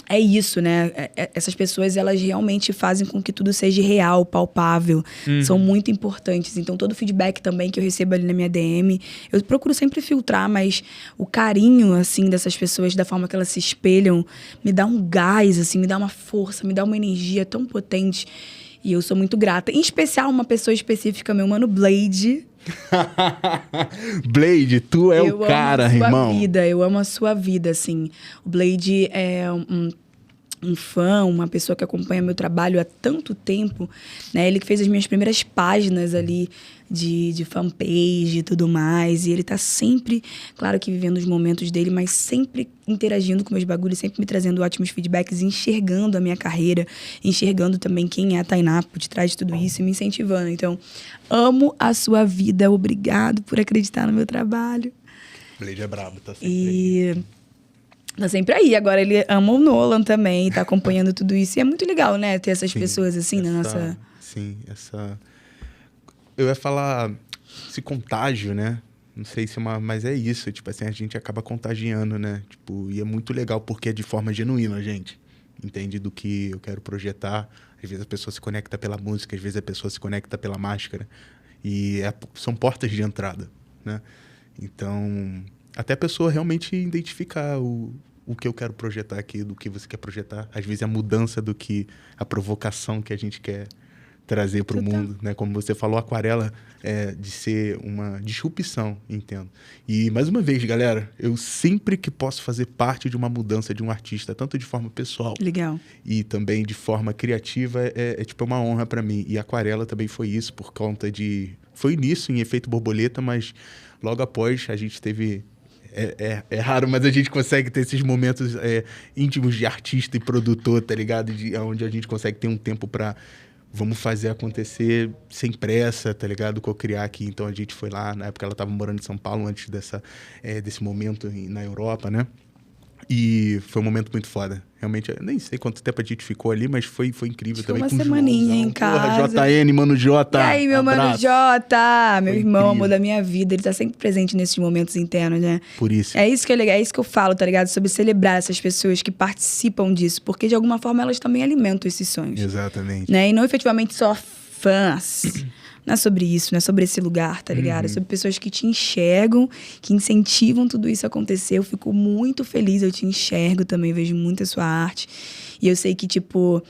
é isso, né? Essas pessoas, elas realmente fazem com que tudo seja real, palpável. São muito importantes. Então, todo o feedback também que eu recebo ali na minha DM, eu procuro sempre filtrar, mas o carinho, assim, dessas pessoas, da forma que elas se espelham, me dá um gás, assim, me dá uma força, me dá uma energia tão potente. E eu sou muito grata. Em especial, uma pessoa específica, meu mano Blade. Blade, tu é o cara, irmão. Eu amo a sua vida, assim. O Blade é um fã, uma pessoa que acompanha meu trabalho há tanto tempo, né? Ele que fez as minhas primeiras páginas ali de fanpage e tudo mais. E ele tá sempre, claro que vivendo os momentos dele, mas sempre interagindo com meus bagulhos, sempre me trazendo ótimos feedbacks, enxergando a minha carreira, enxergando também quem é a Tainá por detrás de tudo isso e me incentivando. Então, amo a sua vida. Obrigado por acreditar no meu trabalho. Blade é brabo, tá sempre aí. Tá sempre aí. Agora ele ama o Nolan também, tá acompanhando tudo isso. E é muito legal, né? Ter essas pessoas assim na nossa... Sim, essa... Eu ia falar esse contágio, né? Não sei se é uma... Mas é isso, tipo assim, a gente acaba contagiando, né? Tipo, e é muito legal porque é de forma genuína, gente. Entende do que eu quero projetar. Às vezes a pessoa se conecta pela música, às vezes a pessoa se conecta pela máscara. E são portas de entrada, né? Então, até a pessoa realmente identificar o que eu quero projetar aqui, do que você quer projetar. Às vezes a mudança do que... A provocação que a gente quer trazer para o mundo, né? Como você falou, aquarela de ser uma disrupção, entendo. E, mais uma vez, galera, eu sempre que posso fazer parte de uma mudança de um artista, tanto de forma pessoal... Legal. E também de forma criativa, tipo uma honra para mim. E aquarela também foi isso, por conta de... Foi início em efeito borboleta, mas logo após a gente teve... É raro, mas a gente consegue ter esses momentos íntimos de artista e produtor, tá ligado? Onde a gente consegue ter um tempo para... Vamos fazer acontecer sem pressa, tá ligado? Co-criar aqui. Então, a gente foi lá, na época ela estava morando em São Paulo, antes desse momento na Europa, né? E foi um momento muito foda. Realmente, eu nem sei quanto tempo a gente ficou ali, mas foi incrível também. Uma semaninha em casa. Porra, JN, Mano J. E aí, meu abraço. Mano J, meu irmão, incrível. amor da minha vida. Ele tá sempre presente nesses momentos internos, né? Por isso. É isso que é legal, é isso que eu falo, tá ligado? Sobre celebrar essas pessoas que participam disso. Porque, de alguma forma, elas também alimentam esses sonhos. Exatamente. Né? E não efetivamente só fãs. Não é sobre isso, não é sobre esse lugar, tá ligado? É sobre pessoas que te enxergam, que incentivam tudo isso a acontecer. Eu fico muito feliz, eu te enxergo também, vejo muito a sua arte. E eu sei que, tipo,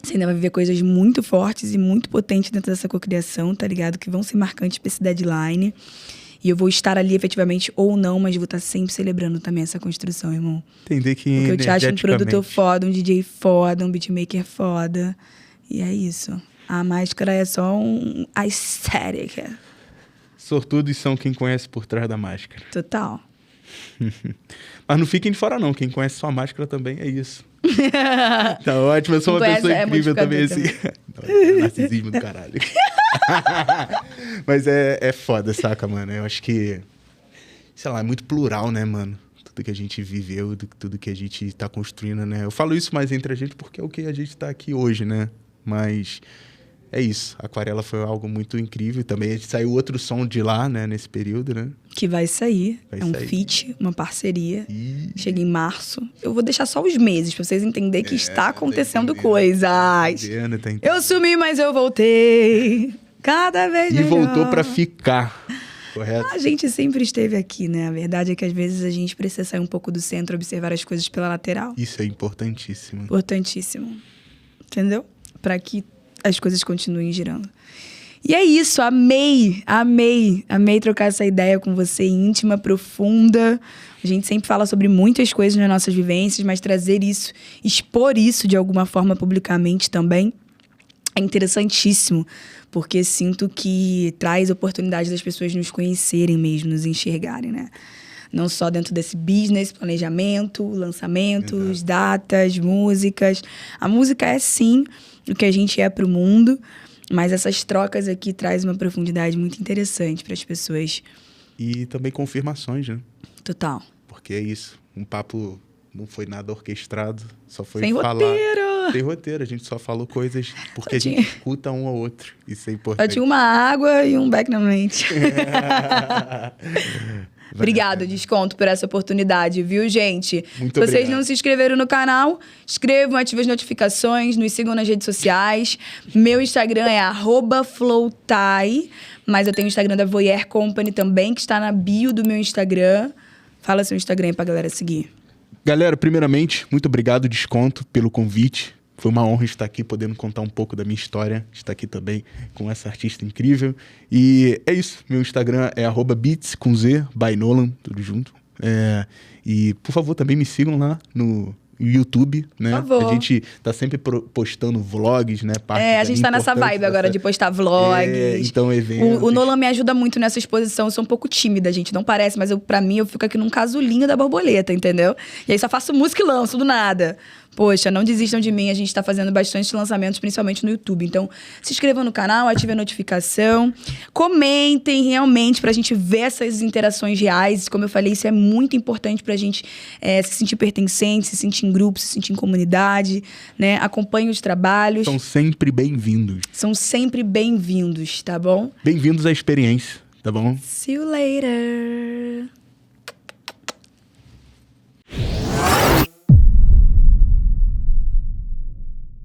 você ainda vai viver coisas muito fortes e muito potentes dentro dessa cocriação, tá ligado? Que vão ser marcantes pra esse deadline. E eu vou estar ali efetivamente ou não, mas vou estar sempre celebrando também essa construção, irmão. Entender que porque eu te acho um produtor foda, um DJ foda, um beatmaker foda. E é isso. A máscara é só a estética. Sortudos são quem conhece por trás da máscara. Total. Mas não fiquem de fora, não. Quem conhece sua máscara também é isso. Tá ótimo. Eu sou uma pessoa incrível também, assim. Não, narcisismo do caralho. Mas é foda, saca, mano? Eu acho que, sei lá, é muito plural, né, mano? Tudo que a gente viveu, tudo que a gente tá construindo, né? Eu falo isso mais entre a gente porque é o que a gente tá aqui hoje, né? Mas é isso. A Aquarela foi algo muito incrível. Também saiu outro som de lá, né? Nesse período, né? Que vai sair. Um feat, uma parceria. Chega em março. Eu vou deixar só os meses pra vocês entenderem que está acontecendo coisas. Eu sumi, mas eu voltei. Cada vez melhor. E voltou pra ficar. Correto? A gente sempre esteve aqui, né? A verdade é que às vezes a gente precisa sair um pouco do centro, observar as coisas pela lateral. Isso é importantíssimo. Importantíssimo. Entendeu? Para que as coisas continuem girando. E é isso, amei trocar essa ideia com você, íntima, profunda. A gente sempre fala sobre muitas coisas nas nossas vivências, mas trazer isso, expor isso de alguma forma publicamente também é interessantíssimo, porque sinto que traz oportunidade das pessoas nos conhecerem mesmo, nos enxergarem, né? Não só dentro desse business, planejamento, lançamentos, datas, músicas. A música é, sim, o que a gente é pro mundo, mas essas trocas aqui trazem uma profundidade muito interessante para as pessoas. E também confirmações, né? Total. Porque é isso. Um papo não foi nada orquestrado, só foi sem falar. Roteiro. Sem roteiro. A gente só falou coisas porque a gente escuta um ao outro. Isso é importante. Eu tinha uma água e um beck na mente. Obrigado, Desconto, por essa oportunidade, viu, gente? Muito se vocês obrigado. não se inscreveram no canal, inscrevam, ativem as notificações, nos sigam nas redes sociais. Meu Instagram é @flowtai, mas eu tenho o Instagram da Voyeur Company também, que está na bio do meu Instagram. Fala seu Instagram aí pra galera seguir. Galera, primeiramente, muito obrigado, Desconto, pelo convite. Foi uma honra estar aqui, podendo contar um pouco da minha história. Estar aqui também com essa artista incrível. E é isso. Meu Instagram é @beats com Z, by Nolan, tudo junto. E, por favor, também me sigam lá no YouTube, né? Por favor. A gente tá sempre postando vlogs, né? A gente tá nessa vibe agora de postar vlogs. Então, eventos. O Nolan me ajuda muito nessa exposição. Eu sou um pouco tímida, gente. Não parece, mas pra mim, eu fico aqui num casulinho da borboleta, entendeu? E aí só faço música e lanço do nada. Poxa, não desistam de mim. A gente tá fazendo bastante lançamentos, principalmente no YouTube. Então, se inscrevam no canal, ativem a notificação. Comentem realmente pra gente ver essas interações reais. Como eu falei, isso é muito importante pra gente se sentir pertencente, se sentir em grupo, se sentir em comunidade, né? Acompanhem os trabalhos. São sempre bem-vindos. São sempre bem-vindos, tá bom? Bem-vindos à experiência, tá bom? See you later.